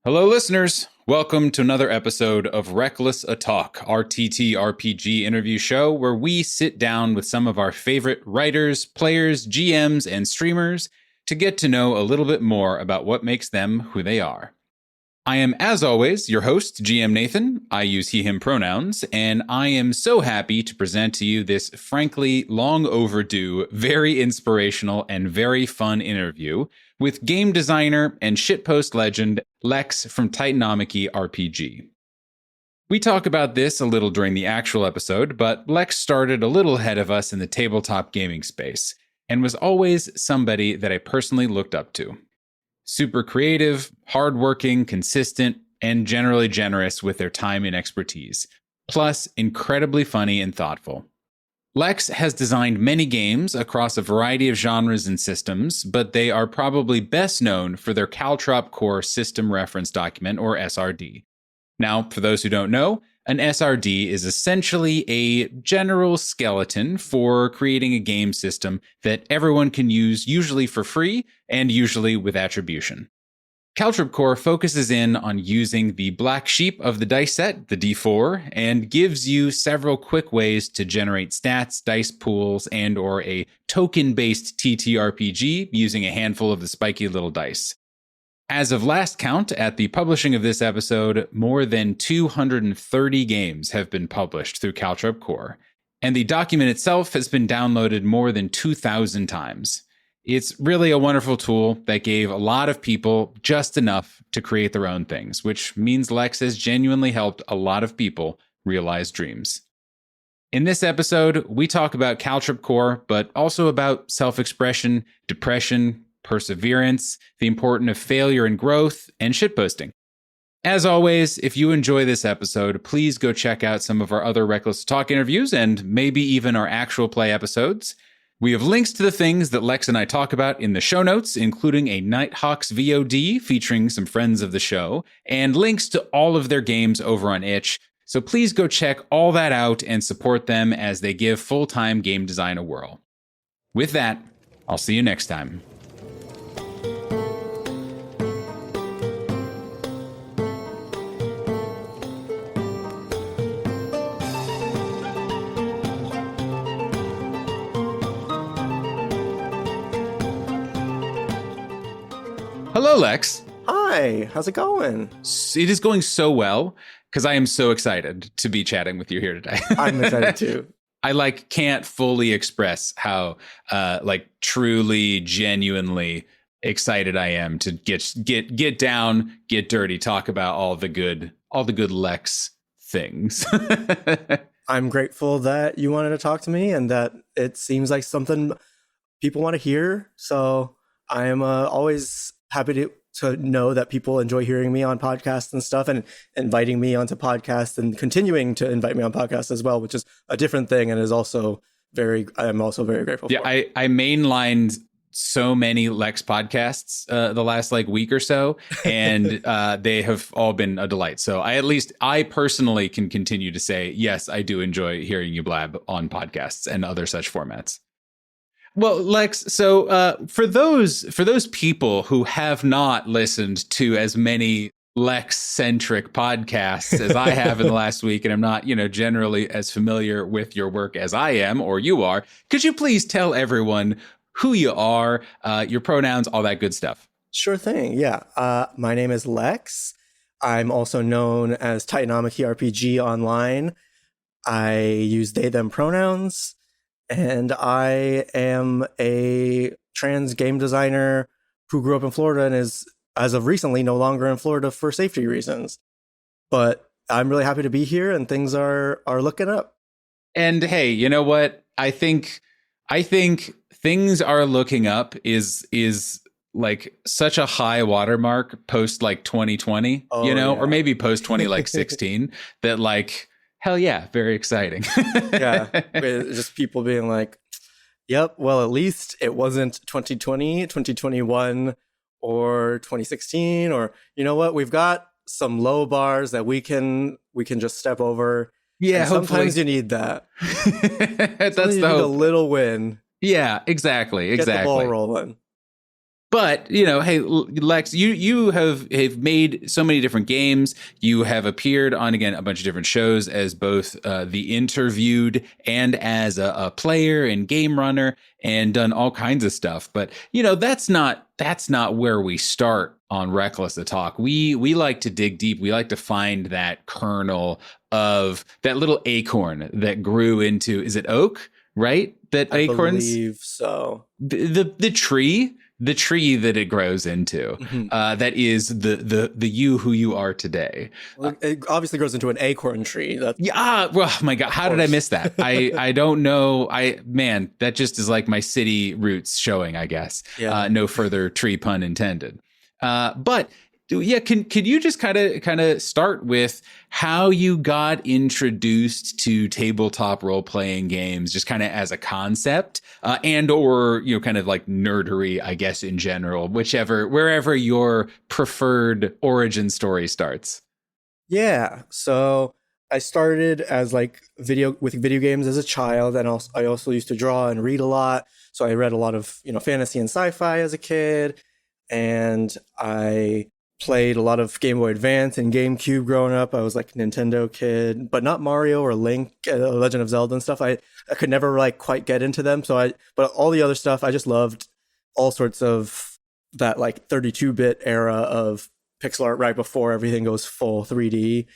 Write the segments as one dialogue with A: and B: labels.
A: Hello, listeners. Welcome to another episode of Reckless a Talk, our TTRPG interview show where we sit down with some of our favorite writers, players, GMs, and streamers to get to know a little bit more about what makes them who they are. I am, as always, your host, GM Nathan. I use he, him pronouns, and I am so happy to present to you this frankly long overdue, very inspirational, and very fun interview with game designer and shitpost legend Lex from TitanomachyRPG. We talk about this a little during the actual episode, but Lex started a little ahead of us in the tabletop gaming space and was always somebody that I personally looked up to. Super creative, hardworking, consistent, and generally generous with their time and expertise, plus incredibly funny and thoughtful. Lex has designed many games across a variety of genres and systems, but they are probably best known for their Caltrop Core System Reference Document, or SRD. Now, for those who don't know, an SRD is essentially a general skeleton for creating a game system that everyone can use, usually for free and usually with attribution. Caltrop Core focuses in on using the black sheep of the dice set, the D4, and gives you several quick ways to generate stats, dice pools, and or a token-based TTRPG using a handful of the spiky little dice. As of last count, at the publishing of this episode, more than 230 games have been published through Caltrop Core, and the document itself has been downloaded more than 2,000 times. It's really a wonderful tool that gave a lot of people just enough to create their own things, which means Lex has genuinely helped a lot of people realize dreams. In this episode, we talk about Caltrop Core, but also about self-expression, depression, perseverance, the importance of failure and growth, and shitposting. As always, if you enjoy this episode, please go check out some of our other Reckless Talk interviews and maybe even our actual play episodes. We have links to the things that Lex and I talk about in the show notes, including a Nighthawks VOD featuring some friends of the show, and links to all of their games over on itch. So please go check all that out and support them as they give full-time game design a whirl. With that, I'll see you next time. Hello, Lex.
B: Hi, how's it going?
A: It is going so well because I am so excited to be chatting with you here today.
B: I'm excited too.
A: I can't fully express how truly, genuinely excited I am to get down, get dirty, talk about all the good Lex things.
B: I'm grateful that you wanted to talk to me and that it seems like something people want to hear. So I am always happy to know that people enjoy hearing me on podcasts and stuff and inviting me onto podcasts and continuing to invite me on podcasts as well, which is a different thing and is also I'm also very grateful for.
A: I mainlined so many Lex podcasts the last week or so, and they have all been a delight. So I personally can continue to say, yes, I do enjoy hearing you blab on podcasts and other such formats. Well, Lex, so for those people who have not listened to as many Lex-centric podcasts as I have in the last week, and I'm not, generally as familiar with your work as I am or you are, could you please tell everyone who you are, your pronouns, all that good stuff?
B: Sure thing, yeah. My name is Lex. I'm also known as TitanomachyRPG online. I use they, them pronouns. And I am a trans game designer who grew up in Florida and is, as of recently, no longer in Florida for safety reasons. But I'm really happy to be here and things are looking up.
A: And hey, you know what? I think things are looking up is like such a high watermark post 2020, or maybe post 2016 that hell yeah, very exciting.
B: Yeah, just people being like, yep, well, at least it wasn't 2020, 2021, or 2016, or you know what? We've got some low bars that we can just step over.
A: Yeah,
B: and sometimes you need that.
A: That's
B: a little win.
A: Yeah, exactly.
B: Get the ball rolling.
A: But hey, Lex, you have made so many different games. You have appeared on again a bunch of different shows as both the interviewed and as a player and game runner, and done all kinds of stuff. But that's not where we start on Reckless the Talk. We like to dig deep. We like to find that kernel of that little acorn that grew into, is it oak, right? That acorns,
B: I believe so.
A: The tree that it grows into, that is the you who you are today.
B: Well, it obviously grows into an acorn tree.
A: Well, my God, how did I miss that? I don't know. Man, that just is like my city roots showing, I guess.
B: Yeah.
A: No further tree pun intended. But yeah, can you just kind of start with how you got introduced to tabletop role playing games, just kind of as a concept, and or kind of like nerdery, I guess, in general, wherever your preferred origin story starts.
B: Yeah. So I started as like video games as a child, and I also used to draw and read a lot. So I read a lot of fantasy and sci-fi as a kid, and I played a lot of Game Boy Advance and GameCube growing up. I was like a Nintendo kid, but not Mario or Link, Legend of Zelda and stuff. I could never like quite get into them. But all the other stuff, I just loved all sorts of that like 32-bit era of pixel art right before everything goes full 3D.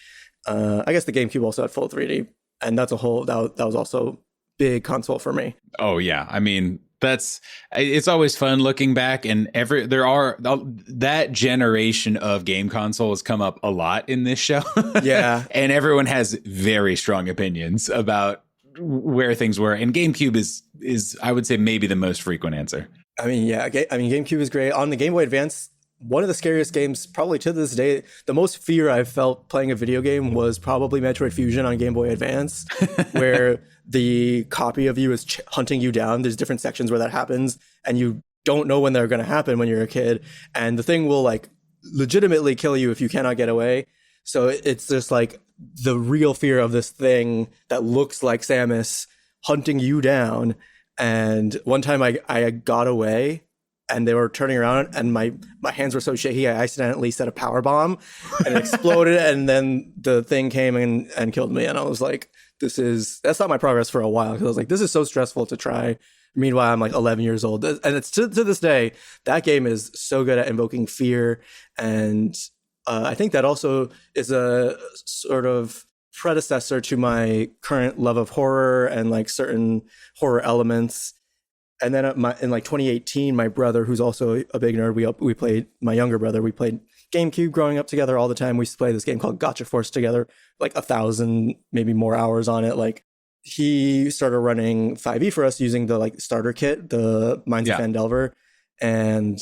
B: I guess the GameCube also had full 3D, and that was also big console for me.
A: Oh yeah, I mean, it's always fun looking back, and that generation of game console has come up a lot in this show.
B: Yeah.
A: And everyone has very strong opinions about where things were, and GameCube is I would say maybe the most frequent answer.
B: I mean, yeah, GameCube is great. On the Game Boy Advance, one of the scariest games probably to this day, the most fear I've felt playing a video game was probably Metroid Fusion on Game Boy Advance, where the copy of you is hunting you down. There's different sections where that happens, and you don't know when they're going to happen when you're a kid. And the thing will like legitimately kill you if you cannot get away. So it's just like the real fear of this thing that looks like Samus hunting you down. And one time I got away, and they were turning around, and my hands were so shaky, I accidentally set a power bomb, and it exploded, and then the thing came and killed me. And I was like, that's not my progress for a while, because I was like, this is so stressful to try. Meanwhile, I'm like 11 years old. And it's to this day, that game is so good at invoking fear. And I think that also is a sort of predecessor to my current love of horror and like certain horror elements. And then in like 2018, my brother, who's also a big nerd, we played, my younger brother, we played GameCube growing up together all the time. We used to play this game called Gotcha Force together, like 1,000, maybe more hours on it. Like he started running 5e for us using the like starter kit, the Minds of Fandelver. And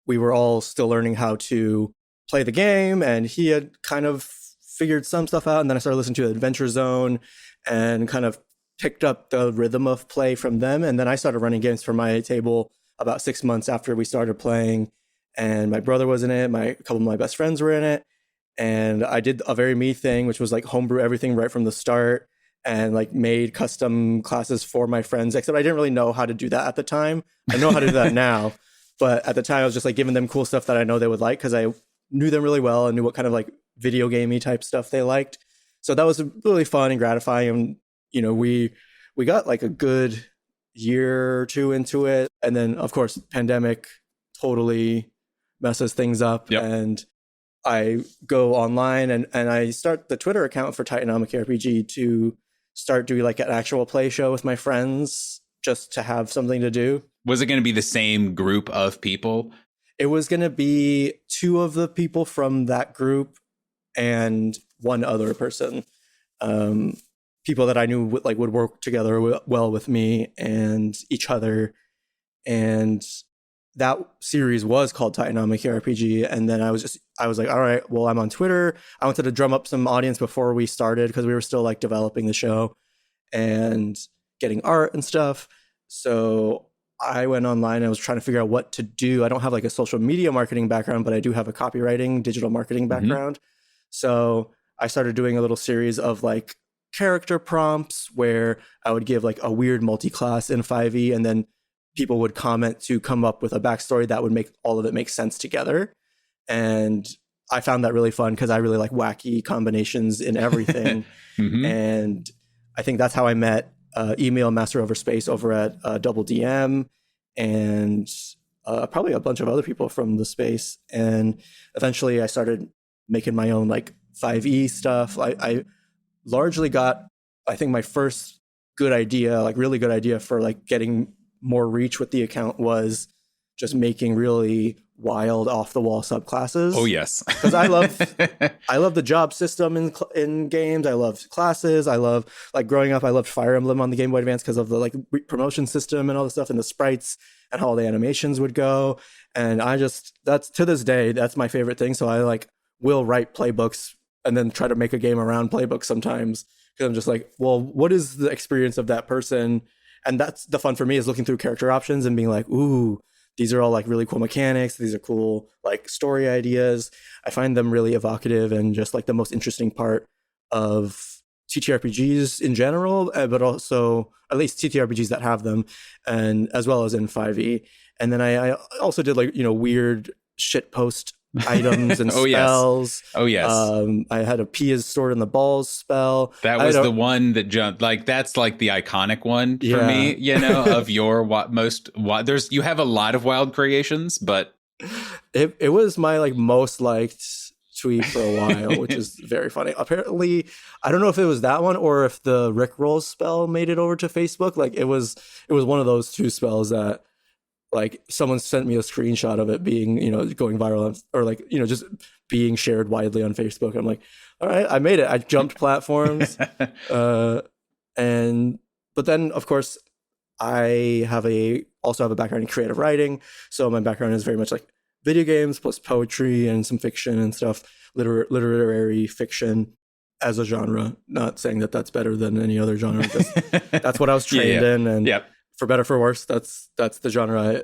B: we were all still learning how to play the game. And he had kind of figured some stuff out. And then I started listening to Adventure Zone and kind of picked up the rhythm of play from them. And then I started running games for my table about 6 months after we started playing. And my brother was in it. A couple of my best friends were in it. And I did a very me thing, which was like homebrew everything right from the start, and like made custom classes for my friends, except I didn't really know how to do that at the time. I know how to do that now. But at the time I was just like giving them cool stuff that I know they would like, because I knew them really well and knew what kind of like video gamey type stuff they liked. So that was really fun and gratifying. And we got like a good year or two into it. And then, of course, pandemic totally messes things up.
A: Yep.
B: And I go online and I start the Twitter account for TitanomachyRPG to start doing like an actual play show with my friends, just to have something to do.
A: Was it going to be the same group of people?
B: It was going to be two of the people from that group and one other person. People that I knew would work together well with me and each other. And that series was called TitanomachyRPG. And then I was like, all right, well, I'm on Twitter. I wanted to drum up some audience before we started, because we were still like developing the show and getting art and stuff. So I went online and I was trying to figure out what to do. I don't have like a social media marketing background, but I do have a copywriting, digital marketing background. So I started doing a little series of like character prompts where I would give like a weird multi-class in 5e and then people would comment to come up with a backstory that would make all of it make sense together. And I found that really fun because I really like wacky combinations in everything. And I think that's how I met Email Master Over Space over at Double DM, and probably a bunch of other people from the space. And eventually I started making my own like 5e stuff. I largely got, I think my first good idea, like really good idea for like getting more reach with the account was just making really wild off the wall subclasses.
A: Oh yes.
B: Because I love the job system in games. I love classes. I love, like, growing up I loved Fire Emblem on the Game Boy Advance because of the like promotion system and all the stuff and the sprites and how all the animations would go. And that's to this day, that's my favorite thing. So I like will write playbooks and then try to make a game around playbooks sometimes, because I'm just like, well, what is the experience of that person? And that's the fun for me, is looking through character options and being like, ooh, these are all like really cool mechanics. These are cool like story ideas. I find them really evocative and just like the most interesting part of TTRPGs in general, but also at least TTRPGs that have them, and as well as in 5e. And then I also did like, weird shitpost items and spells.
A: Oh yes.
B: I had a P is stored in the balls spell.
A: That was the one that jumped. Like that's like the iconic one for me. Of your there's you have a lot of wild creations, but
B: it was my like most liked tweet for a while, which is very funny. Apparently, I don't know if it was that one or if the Rickroll spell made it over to Facebook. Like it was one of those two spells that, like, someone sent me a screenshot of it being, going viral, or like, just being shared widely on Facebook. I'm like, all right, I made it. I jumped platforms. But then of course I also have a background in creative writing. So my background is very much like video games plus poetry and some fiction and stuff, literary fiction as a genre. Not saying that that's better than any other genre. That's what I was trained in. And for better for worse, that's the genre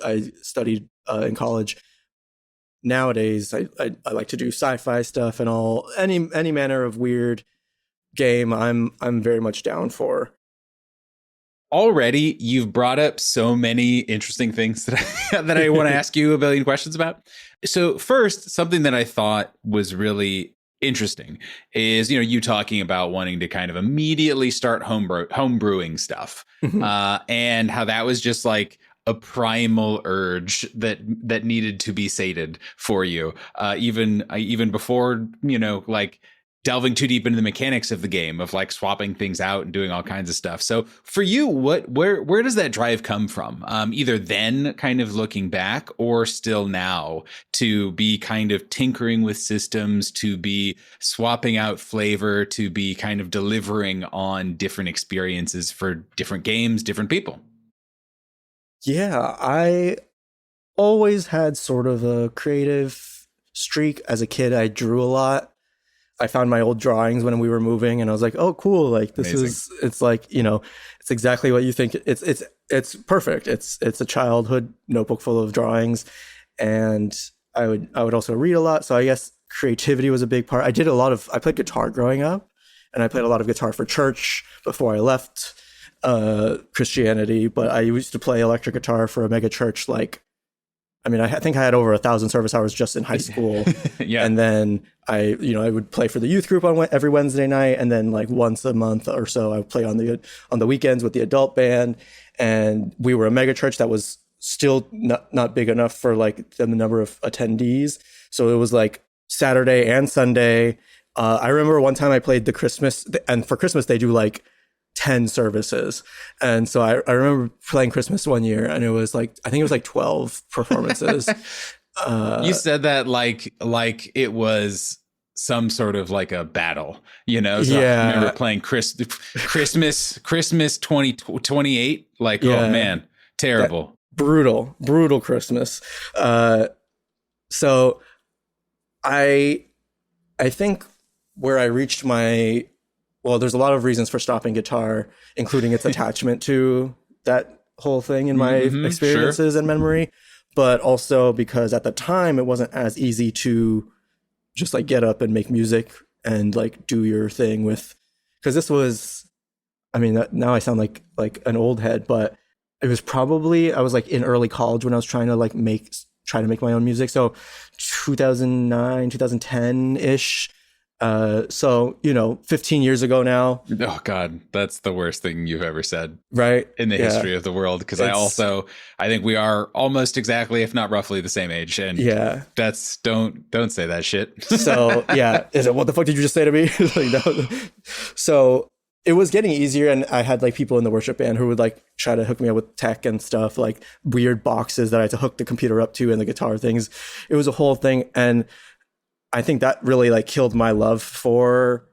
B: I studied in college. Nowadays, I like to do sci-fi stuff and any manner of weird game. I'm very much down for.
A: Already, you've brought up so many interesting things that I want to ask you a billion questions about. So first, something that I thought was really interesting is, you talking about wanting to kind of immediately start homebrewing stuff, and how that was just like a primal urge that needed to be sated for you, even before, like delving too deep into the mechanics of the game, of like swapping things out and doing all kinds of stuff. So for you, where does that drive come from? Either then, kind of looking back, or still now, to be kind of tinkering with systems, to be swapping out flavor, to be kind of delivering on different experiences for different games, different people.
B: Yeah, I always had sort of a creative streak. As a kid, I drew a lot. I found my old drawings when we were moving, and I was like, "Oh, cool! Like this Amazing. It's like, it's exactly what you think. It's perfect. It's a childhood notebook full of drawings." And I would also read a lot. So I guess creativity was a big part. I played guitar growing up, and I played a lot of guitar for church before I left Christianity. But I used to play electric guitar for a mega church, I think I had over 1,000 service hours just in high school.
A: Yeah.
B: And then I would play for the youth group every Wednesday night. And then like once a month or so, I would play on the weekends with the adult band. And we were a mega church that was still not big enough for like the number of attendees. So it was like Saturday and Sunday. I remember one time I played the Christmas, and for Christmas they do like 10 services. And so I remember playing Christmas one year, and it was like, I think it was like 12 performances.
A: You said that like it was some sort of like a battle, So
B: yeah.
A: I remember playing Christmas 2028. Like, yeah. Oh man, terrible. Brutal
B: Christmas. So I think where I reached there's a lot of reasons for stopping guitar, including its attachment to that whole thing in my experiences and memory, but also because at the time it wasn't as easy to just like get up and make music and like do your thing with, because this was, now I sound like an old head, but it was probably, I was like in early college when I was trying to like try to make my own music. So 2009, 2010 ish. So, 15 years ago now.
A: Oh God, that's the worst thing you've ever said,
B: right?
A: in the history of the world. Because I think we are almost exactly, if not roughly, the same age. And that's don't say that shit.
B: So yeah, is it what the fuck did you just say to me? Like, no. So it was getting easier, and I had like people in the worship band who would like try to hook me up with tech and stuff, like weird boxes that I had to hook the computer up to and the guitar things. It was a whole thing, and I think that really like killed my love for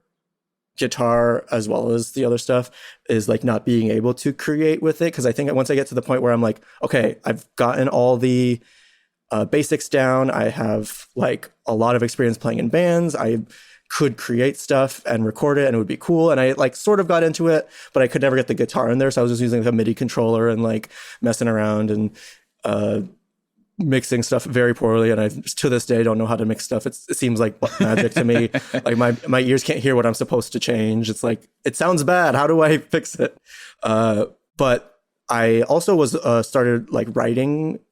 B: guitar as well as the other stuff, is like not being able to create with it. Because I think once I get to the point where I'm like, okay, I've gotten all the basics down, I have like a lot of experience playing in bands, I could create stuff and record it and it would be cool. And I like sort of got into it, but I could never get the guitar in there. So I was just using like a MIDI controller and like messing around and mixing stuff very poorly, and I to this day don't know how to mix stuff. It seems like magic to me. Like my ears can't hear what I'm supposed to change. It's like, it sounds bad, how do I fix it? But I also was started like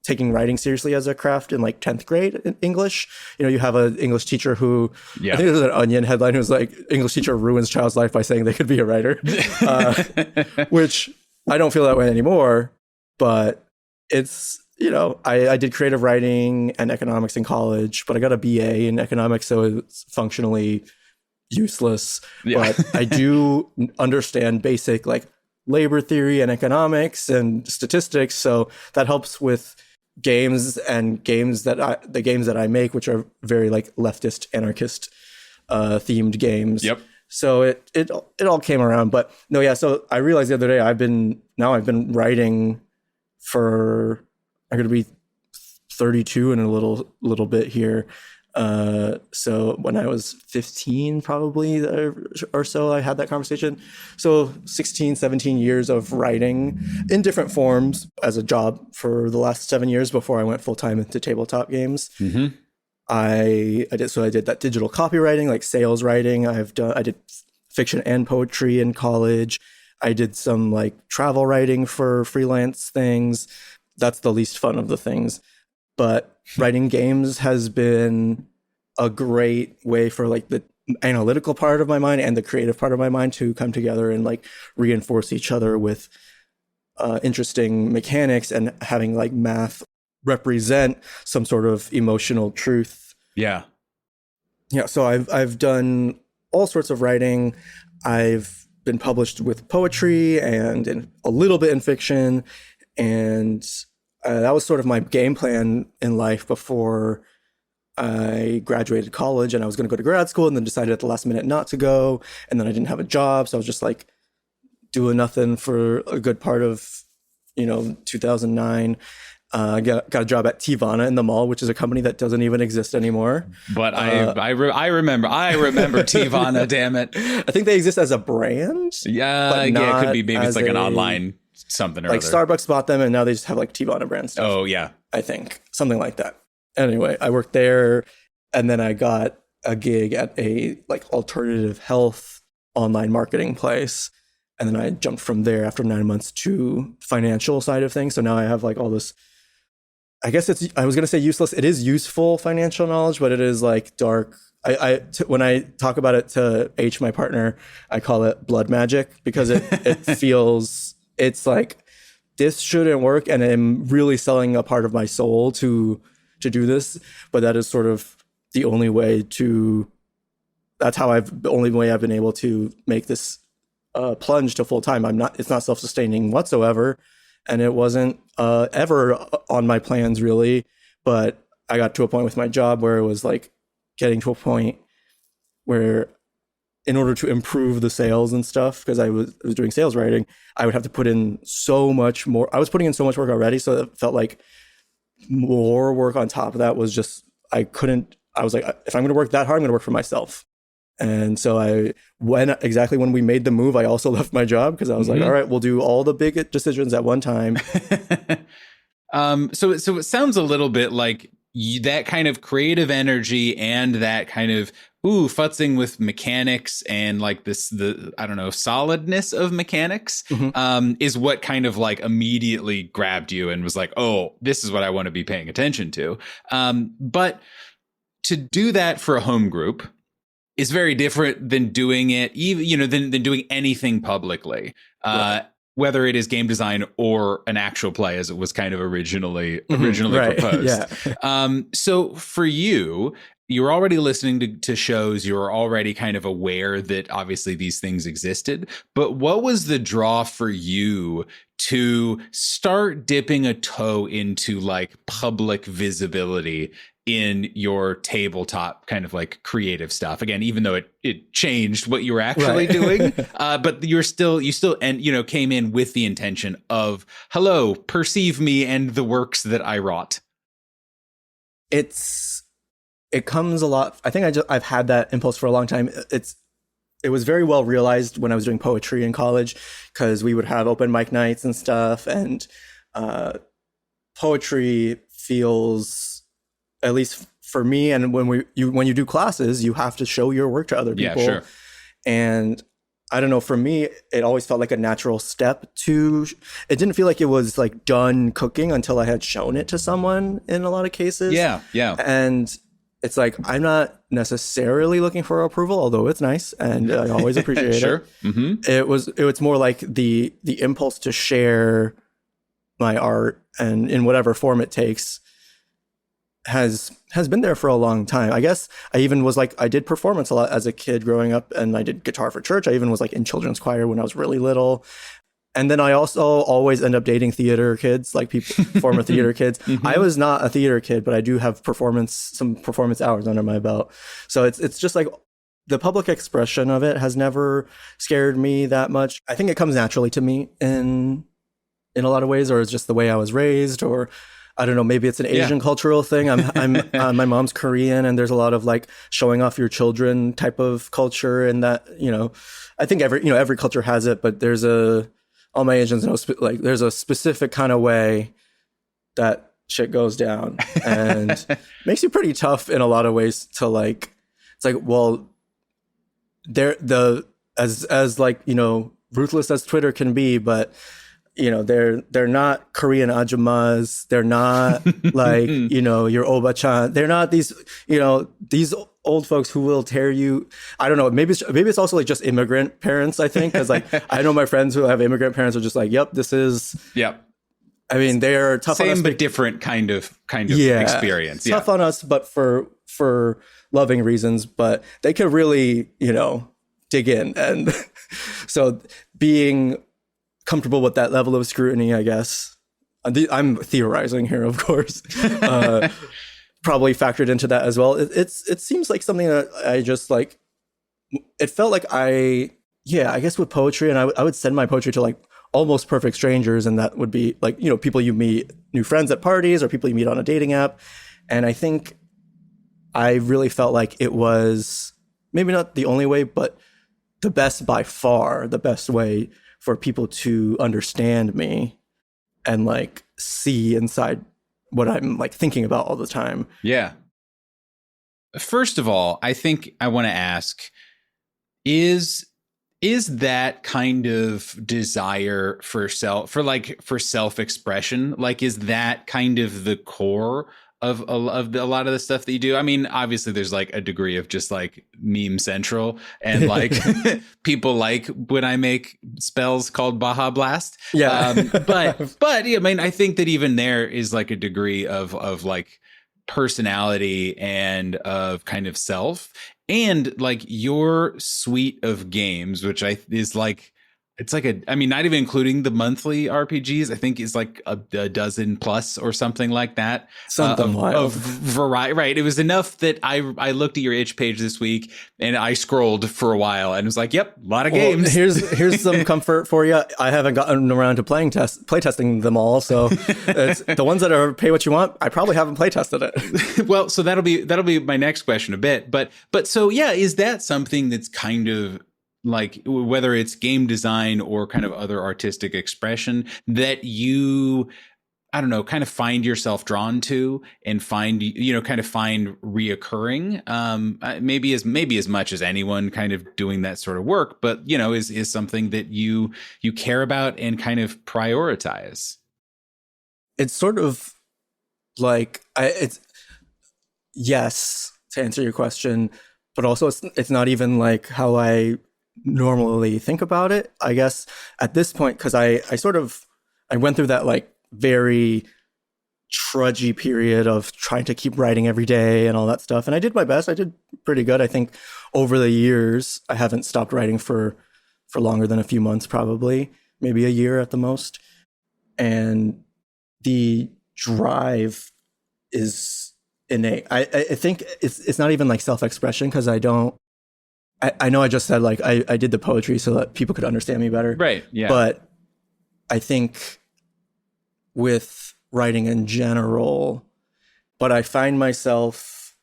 B: taking writing seriously as a craft in like 10th grade in English. You have an English teacher who, I think there's an Onion headline who's like, English teacher ruins child's life by saying they could be a writer, which I don't feel that way anymore, but it's, I did creative writing and economics in college, but I got a BA in economics, so it's functionally useless. Yeah. But I do understand basic like labor theory and economics and statistics, so that helps with games and the games that I make, which are very like leftist, anarchist themed games.
A: Yep.
B: So it all came around, but no, yeah. So I realized the other day I've been writing for, I'm going to be 32 in a little bit here. So when I was 15, probably or so, I had that conversation. So 16, 17 years of writing in different forms as a job for the last 7 years before I went full time into tabletop games. Mm-hmm. I did that digital copywriting, like sales writing. I did fiction and poetry in college. I did some like travel writing for freelance things. That's the least fun of the things. But writing games has been a great way for like the analytical part of my mind and the creative part of my mind to come together and like reinforce each other with interesting mechanics and having like math represent some sort of emotional truth.
A: Yeah.
B: Yeah. So I've done all sorts of writing. I've been published with poetry and a little bit in fiction. And that was sort of my game plan in life before I graduated college, and I was going to go to grad school and then decided at the last minute not to go. And then I didn't have a job. So I was just like doing nothing for a good part of, 2009. I got a job at Tivana in the mall, which is a company that doesn't even exist anymore.
A: But I remember Tivana, damn it.
B: I think they exist as a brand.
A: Yeah, it could be. Maybe it's like an online something or
B: like
A: other.
B: Starbucks bought them and now they just have like Tivana brand stuff.
A: Oh yeah.
B: I think something like that. Anyway, I worked there, and then I got a gig at a like alternative health online marketing place. And then I jumped from there after 9 months to financial side of things. So now I have like all this, I guess I was going to say useless. It is useful financial knowledge, but it is like dark. When I talk about it to H, my partner, I call it blood magic, because it feels, it's like, this shouldn't work. And I'm really selling a part of my soul to do this. But that is sort of the only way the only way I've been able to make this plunge to full time. It's not self-sustaining whatsoever. And it wasn't ever on my plans really, but I got to a point with my job where it was like getting to a point where in order to improve the sales and stuff, because I was doing sales writing, I would have to put in so much more. I was putting in so much work already. So it felt like more work on top of that was just, I was like, if I'm going to work that hard, I'm going to work for myself. And so exactly when we made the move, I also left my job because I was like, all right, we'll do all the big decisions at one time.
A: So it sounds a little bit like that kind of creative energy and that kind of futzing with mechanics and like the I don't know, solidness of mechanics, is what kind of like immediately grabbed you and was like, oh, this is what I want to be paying attention to. But to do that for a home group is very different than doing it, even, you know, than doing anything publicly. Right. Whether it is game design or an actual play, as it was kind of originally right. proposed. Yeah. So for you, you're already listening to shows. You're already kind of aware that obviously these things existed. But what was the draw for you to start dipping a toe into like public visibility in your tabletop kind of like creative stuff? Again, even though it changed what you were actually doing, but you still, and, you know, came in with the intention of, hello, perceive me and the works that I wrought.
B: It comes a lot. I think I've had that impulse for a long time. It was very well realized when I was doing poetry in college, because we would have open mic nights and stuff. And poetry feels, at least for me, and when you do classes, you have to show your work to other people. Yeah, sure. And I don't know, for me, it always felt like a natural step to, it didn't feel like it was like done cooking until I had shown it to someone in a lot of cases. Yeah. And it's like, I'm not necessarily looking for approval, although it's nice and I always appreciate sure. it. Mm-hmm. It was more like the impulse to share my art, and in whatever form it takes, has been there for a long time. I guess I even was like, I did performance a lot as a kid growing up, and I did guitar for church. I even was like in children's choir when I was really little. And then I also always end up dating theater kids, like people, former theater kids. Mm-hmm. I was not a theater kid, but I do have some performance hours under my belt. So it's just like the public expression of it has never scared me that much. I think it comes naturally to me in a lot of ways, or it's just the way I was raised, or I don't know, maybe it's an Asian cultural thing. I'm my mom's Korean, and there's a lot of like showing off your children type of culture, and that, you know, I think every culture has it, but there's all my Asians know, like there's a specific kind of way that shit goes down, and makes you pretty tough in a lot of ways to like, it's like, well, as like, you know, ruthless as Twitter can be, but you know, they're not Korean ajumas. They're not like, you know, your oba-chan. They're not these, you know, these old folks who will tear you. I don't know. Maybe it's also like just immigrant parents, I think. Because like, I know my friends who have immigrant parents are just like, yep, this is. Yep. I mean, they're tough on us. Same but different kind of experience. Tough on us, but for loving reasons. But they can really, you know, dig in. And so being comfortable with that level of scrutiny, I guess. I'm theorizing here, of course. Probably factored into that as well. It seems like something that I just like. It felt like I guess with poetry, and I would send my poetry to like almost perfect strangers, and that would be like, you know, people you meet, new friends at parties, or people you meet on a dating app. And I think I really felt like it was maybe not the only way, but by far the best way for people to understand me and like see inside what I'm like thinking about all the time. Yeah. First of all, I think I want to ask, is that kind of desire for self-expression, like, is that kind of the core of a lot of the stuff that you do? I mean, obviously there's like a degree of just like meme central, and like people like when I make spells called Baja Blast. Yeah. But yeah, I mean, I think that even there is like a degree of like personality and of kind of self, and like your suite of games, which is like, it's like I mean, not even including the monthly RPGs, I think is like a dozen plus or something like that. Something of variety, right? It was enough that I looked at your itch page this week and I scrolled for a while and was like, "Yep, a lot of games." Here's some comfort for you. I haven't gotten around to playtesting them all, so it's, the ones that are pay what you want, I probably haven't playtested it. Well, so that'll be my next question a bit, but so yeah, is that something that's kind of like, whether it's game design or kind of other artistic expression, that you,
A: I don't know, kind of find yourself drawn to and find, kind of find reoccurring, maybe as much as anyone kind of doing that sort of work, but, is something that you care about and kind of prioritize.
B: It's sort of like, it's yes, to answer your question, but also it's not even like how I normally think about it, I guess, at this point, because I went through that like very trudgy period of trying to keep writing every day and all that stuff. And I did my best. I did pretty good. I think over the years, I haven't stopped writing for longer than a few months, probably, maybe a year at the most. And the drive is innate. I think it's not even like self-expression, because I know I just said like I did the poetry so that people could understand me better.
A: Right. Yeah.
B: But I think with writing in general, but I find myself,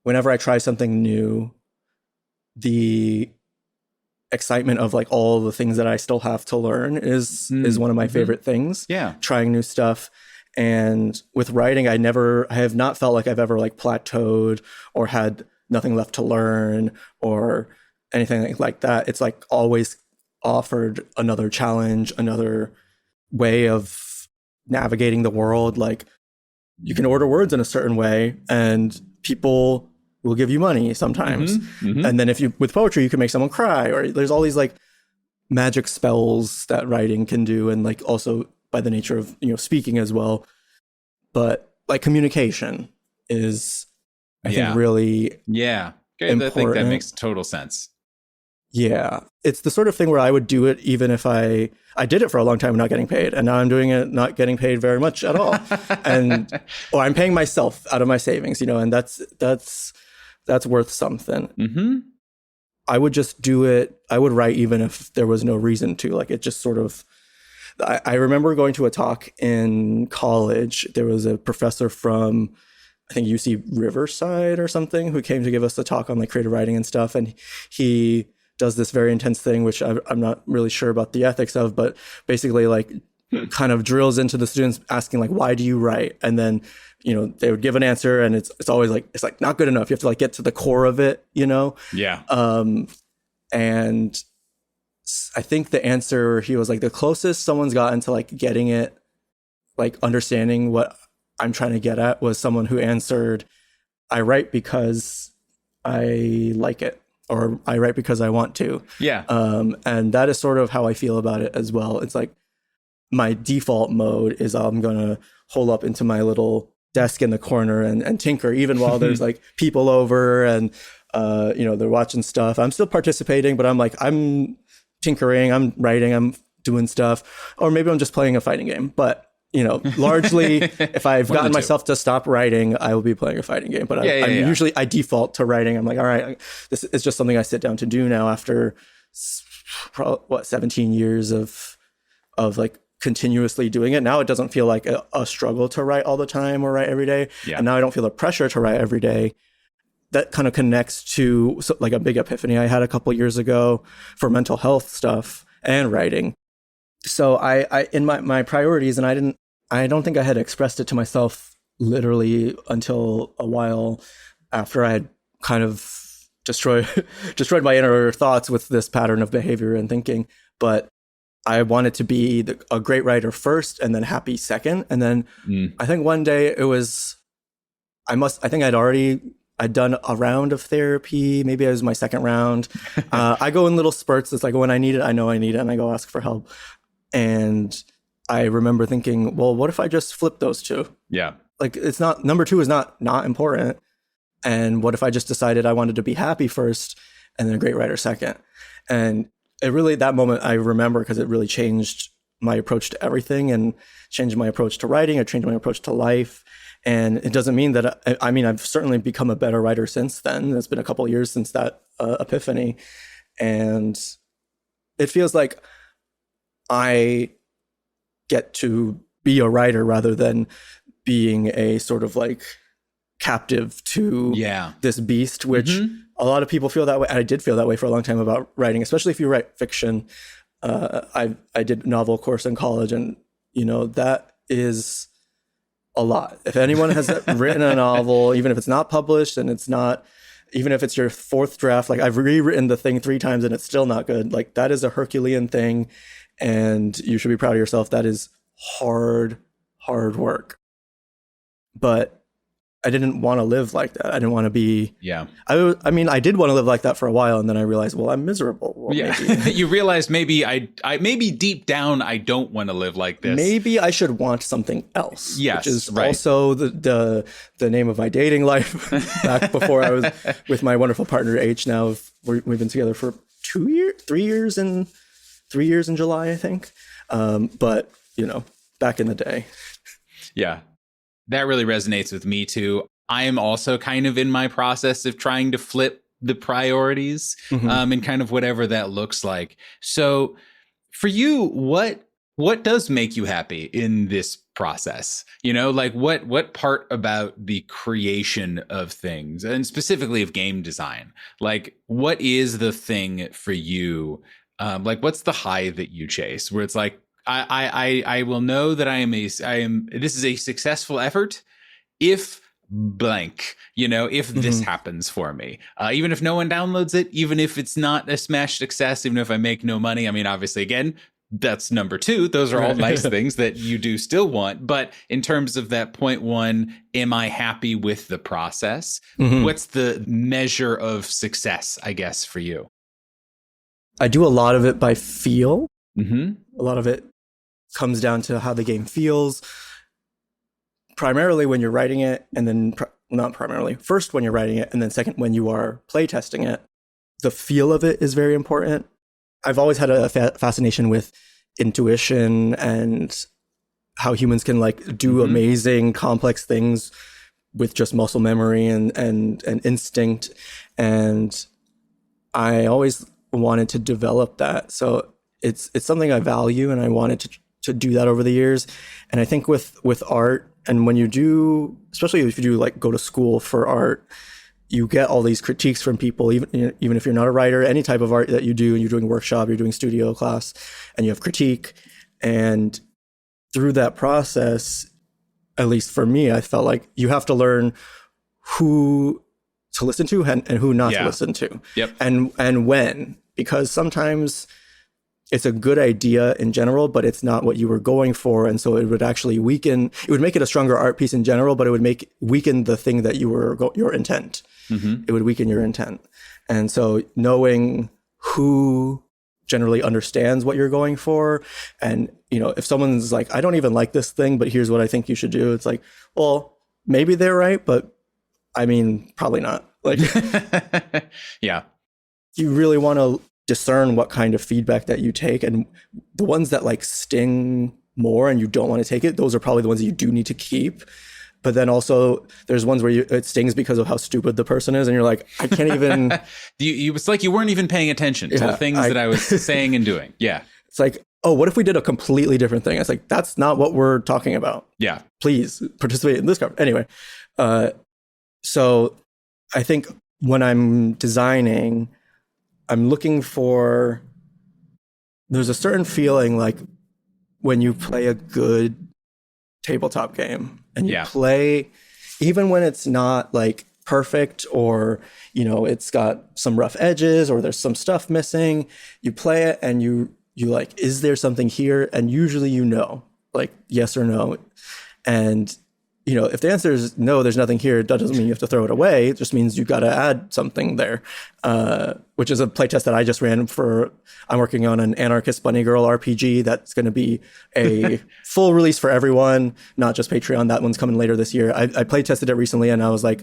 B: whenever I try something new, the excitement of like all the things that I still have to learn is one of my favorite things.
A: Yeah. Trying
B: new stuff. And with writing, I have not felt like I've ever like plateaued or had nothing left to learn or anything like that. It's like always offered another challenge, another way of navigating the world. Like, you can order words in a certain way and people will give you money sometimes. And then with poetry, you can make someone cry, or there's all these like magic spells that writing can do. And like also by the nature of, speaking as well. But like communication is, I think, really important.
A: I think that makes total sense.
B: Yeah. It's the sort of thing where I would do it even if I did it for a long time not getting paid. And now I'm doing it not getting paid very much at all. Or I'm paying myself out of my savings, and that's worth something. I would just do it. I would write even if there was no reason to. Like, it just sort of, I remember going to a talk in college. There was a professor from, I think, UC Riverside or something, who came to give us a talk on like creative writing and stuff. And he does this very intense thing, which I'm not really sure about the ethics of, but basically like kind of drills into the students asking like, why do you write? And then, they would give an answer, and it's always like, it's like not good enough. You have to like get to the core of it,
A: Yeah.
B: And I think the answer, he was like, the closest someone's gotten to like getting it, like understanding what I'm trying to get at, was someone who answered, I write because I like it, or I write because I want to.
A: Yeah.
B: And that is sort of how I feel about it as well. It's like my default mode is I'm going to hole up into my little desk in the corner and tinker, even while there's like people over and, they're watching stuff. I'm still participating, but I'm tinkering, I'm writing, I'm doing stuff, or maybe I'm just playing a fighting game. But largely, if I've gotten myself to stop writing, I will be playing a fighting game. But usually I default to writing. I'm like, all right, this is just something I sit down to do now after 17 years of like continuously doing it. Now it doesn't feel like a struggle to write all the time or write every day. Yeah. And now I don't feel the pressure to write every day. That kind of connects to like a big epiphany I had a couple years ago for mental health stuff and writing. So I in my priorities, and I don't think I had expressed it to myself literally until a while after I had kind of destroyed my inner thoughts with this pattern of behavior and thinking. But I wanted to be a great writer first, and then happy second. And then I think one day it was, I think I'd done a round of therapy. Maybe it was my second round. I go in little spurts. It's like when I need it, I know I need it, and I go ask for help. And I remember thinking, well, what if I just flip those two?
A: Yeah.
B: Like, it's not, number two is not important. And what if I just decided I wanted to be happy first and then a great writer second? And it really, that moment I remember, because it really changed my approach to everything and changed my approach to writing. It changed my approach to life. And it doesn't mean that, I've certainly become a better writer since then. It's been a couple of years since that epiphany. And it feels like I get to be a writer rather than being a sort of like captive to this beast, which a lot of people feel that way. I did feel that way for a long time about writing, especially if you write fiction. I did novel course in college, and that is a lot. If anyone has written a novel, even if it's not published and it's not, even if it's your fourth draft, like I've rewritten the thing 3 times and it's still not good, like that is a Herculean thing, and you should be proud of yourself. That is hard work. But I didn't want to live like that. I didn't want to be.
A: Yeah.
B: I mean, I did want to live like that for a while, and then I realized, well, I'm miserable. Well,
A: yeah.
B: maybe.
A: You realize maybe I maybe deep down I don't want to live like this.
B: Maybe I should want something else.
A: Yes,
B: which is
A: right.
B: also the name of my dating life. Back before I was with my wonderful partner H. Now we've been together for 3 years in July, I think. But back in the day.
A: Yeah. That really resonates with me too. I am also kind of in my process of trying to flip the priorities, and kind of whatever that looks like. So for you, what does make you happy in this process? Like what part about the creation of things, and specifically of game design, like what is the thing for you? Like what's the high that you chase where it's like, I will know that this is a successful effort if blank, if this happens for me, even if no one downloads it, even if it's not a smash success, even if I make no money. I mean, obviously, again, that's number 2. Those are all nice things that you do still want. But in terms of that point 1, am I happy with the process? What's the measure of success, I guess, for you?
B: I do a lot of it by feel.
A: A
B: lot of it comes down to how the game feels, primarily when you're writing it, and then not primarily, first when you're writing it, and then second when you are playtesting it. The feel of it is very important. I've always had a fascination with intuition and how humans can like do amazing complex things with just muscle memory and instinct, and I always wanted to develop that. So it's something I value, and I wanted to do that over the years. And I think with art, and when you do, especially if you do like go to school for art, you get all these critiques from people, even if you're not a writer, any type of art that you do, and you're doing workshop, you're doing studio class, and you have critique. And through that process, at least for me, I felt like you have to learn who to listen to and who not to listen to.
A: Yep.
B: And when, because sometimes it's a good idea in general, but it's not what you were going for. And so it would actually it would make it a stronger art piece in general, but it would weaken the thing that your intent. It would weaken your intent. And so knowing who generally understands what you're going for, and, if someone's like, I don't even like this thing, but here's what I think you should do. It's like, well, maybe they're right, but I mean, probably not. Like,
A: yeah,
B: you really want to discern what kind of feedback that you take, and the ones that like sting more and you don't want to take it, those are probably the ones that you do need to keep. But then also there's ones where it stings because of how stupid the person is, and you're like, I can't even.
A: It's like you weren't even paying attention to the things that I was saying and doing. Yeah,
B: it's like, oh, what if we did a completely different thing? It's like, that's not what we're talking about.
A: Yeah, please
B: participate in this conversation. Anyway, so I think when I'm designing, I'm looking for, there's a certain feeling like when you play a good tabletop game and you play, even when it's not like perfect, or, it's got some rough edges or there's some stuff missing, you play it and you like, is there something here? And usually, like yes or no. And if the answer is no, there's nothing here, that doesn't mean you have to throw it away. It just means you got to add something there, which is a playtest that I just ran I'm working on an anarchist bunny girl RPG that's going to be a full release for everyone, not just Patreon. That one's coming later this year. I playtested it recently, and I was like,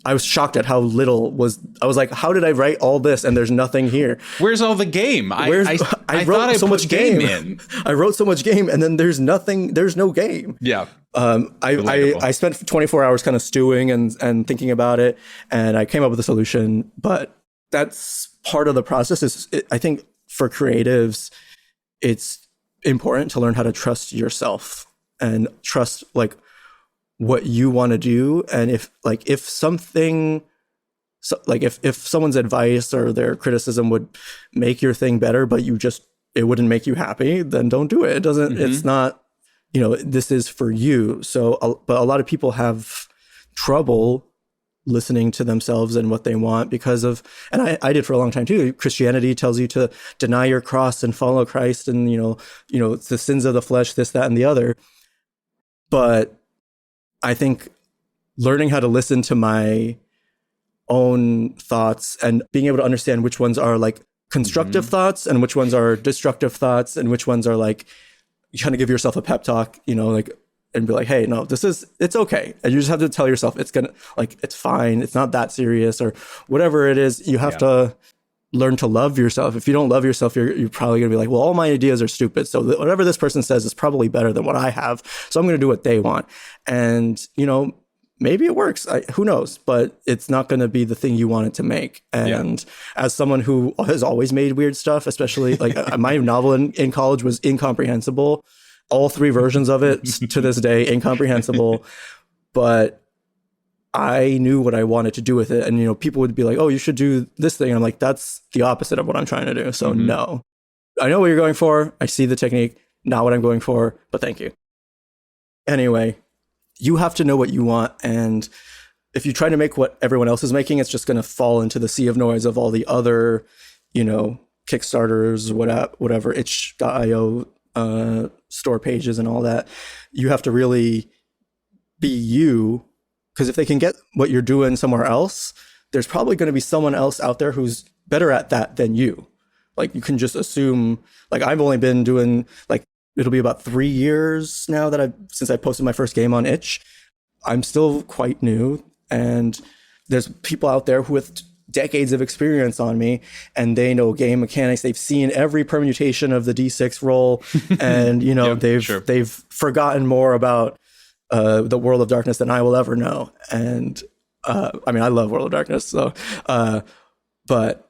B: I was shocked at how little I was like, how did I write all this and there's nothing here?
A: Where's all the game? I
B: wrote so much game in. I wrote so much game, and then there's no game.
A: Yeah.
B: I spent 24 hours kind of stewing and thinking about it, and I came up with a solution. But that's part of the process. I think for creatives, it's important to learn how to trust yourself and trust like what you want to do. And if someone's advice or their criticism would make your thing better, but it wouldn't make you happy, then don't do it. It doesn't, it's not this is for you. But a lot of people have trouble listening to themselves and what they want because of, and I did for a long time too. Christianity tells you to deny your cross and follow Christ, and it's the sins of the flesh, this, that, and the other. But I think learning how to listen to my own thoughts and being able to understand which ones are like constructive thoughts and which ones are destructive thoughts and which ones are like, you kind of give yourself a pep talk, and be like, hey, no, it's okay. And you just have to tell yourself it's fine. It's not that serious or whatever it is. You have to learn to love yourself. If you don't love yourself, you're probably going to be like, well, all my ideas are stupid. So whatever this person says is probably better than what I have. So I'm going to do what they want. And, maybe it works. Who knows? But it's not going to be the thing you want it to make. And as someone who has always made weird stuff, especially like my novel in college was incomprehensible. All 3 versions of it to this day, incomprehensible. But I knew what I wanted to do with it. And, people would be like, oh, you should do this thing. And I'm like, that's the opposite of what I'm trying to do. So no, I know what you're going for. I see the technique, not what I'm going for, but thank you. Anyway, you have to know what you want. And if you try to make what everyone else is making, it's just going to fall into the sea of noise of all the other, Kickstarters, whatever, itch.io, store pages and all that. You have to really be you, because if they can get what you're doing somewhere else, there's probably going to be someone else out there who's better at that than you. Like, you can just assume, like, I've only been doing, like, it'll be about 3 years now since I posted my first game on itch. I'm still quite new, and there's people out there with decades of experience on me, and they know game mechanics. They've seen every permutation of the D6 roll, and they've forgotten more about the World of Darkness than I will ever know. And I love World of Darkness, so but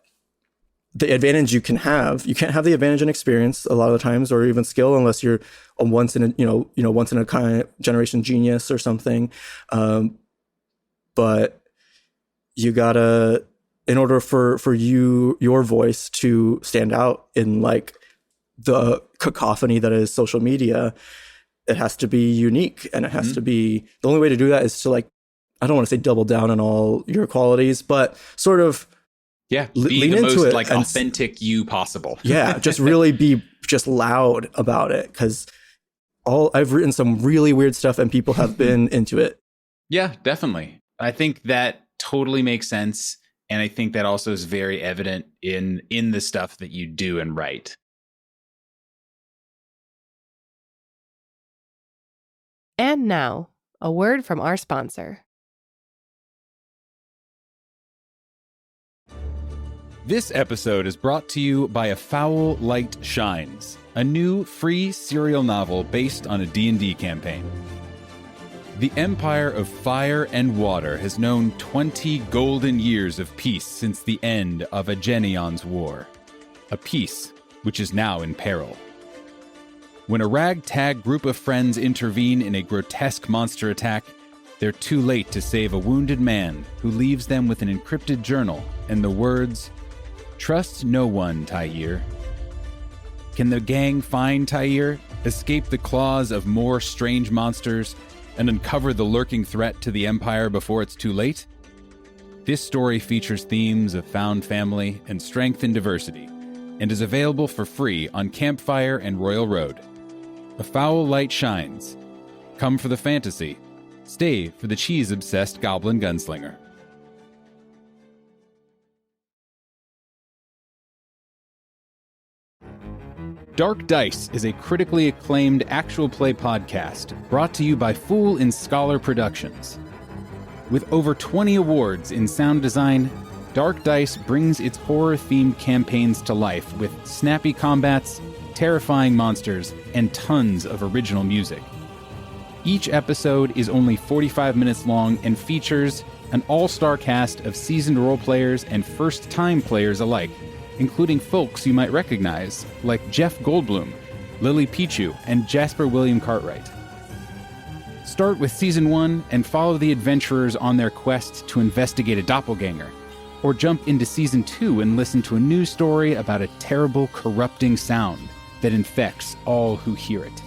B: the advantage you can't have the advantage in experience a lot of the times, or even skill, unless you're a once in a kind generation genius or something. But you gotta, in order for your voice to stand out in like the cacophony that is social media, it has to be unique, and it has to be, the only way to do that is to, like, I don't want to say double down on all your qualities, but sort of
A: be
B: lean
A: the
B: into
A: most
B: it,
A: like authentic you possible.
B: Just really be just loud about it, because I've written some really weird stuff and people have been into it.
A: Yeah, definitely. I think that totally makes sense. And I think that also is very evident in the stuff that you do and write.
C: And now, a word from our sponsor.
A: This episode is brought to you by A Foul Light Shines, a new free serial novel based on a D&D campaign. The Empire of Fire and Water has known 20 golden years of peace since the end of Agenion's War, a peace which is now in peril. When a ragtag group of friends intervene in a grotesque monster attack, they're too late to save a wounded man who leaves them with an encrypted journal and the words, "Trust no one, Tyir." Can the gang find Tyir, escape the claws of more strange monsters, and uncover the lurking threat to the Empire before it's too late? This story features themes of found family and strength in diversity, and is available for free on Campfire and Royal Road. A Foul Light Shines. Come for the fantasy. Stay for the cheese-obsessed goblin gunslinger. Dark Dice is a critically acclaimed actual play podcast brought to you by Fool and Scholar Productions. With over 20 awards in sound design, Dark Dice brings its horror-themed campaigns to life with snappy combats, terrifying monsters, and tons of original music. Each episode is only 45 minutes long and features an all-star cast of seasoned role players and first-time players alike, including folks you might recognize, like Jeff Goldblum, Lily Pichu, and Jasper William Cartwright. Start with Season 1 and follow the adventurers on their quest to investigate a doppelganger, or jump into Season 2 and listen to a new story about a terrible, corrupting sound that infects all who hear it.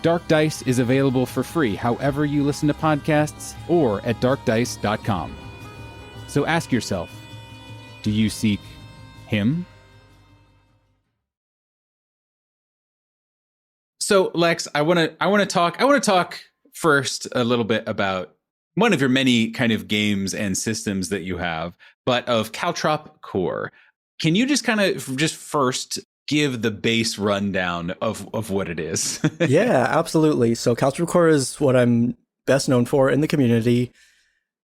A: Dark Dice is available for free however you listen to podcasts or at darkdice.com. So ask yourself, do you seek him? So Lex, I want to talk first a little bit about one of your many kind of games and systems that you have, but of Caltrop Core. Can you just kind of just first give the base rundown of what it is?
B: Yeah, absolutely. So Caltrop Core is what I'm best known for in the community.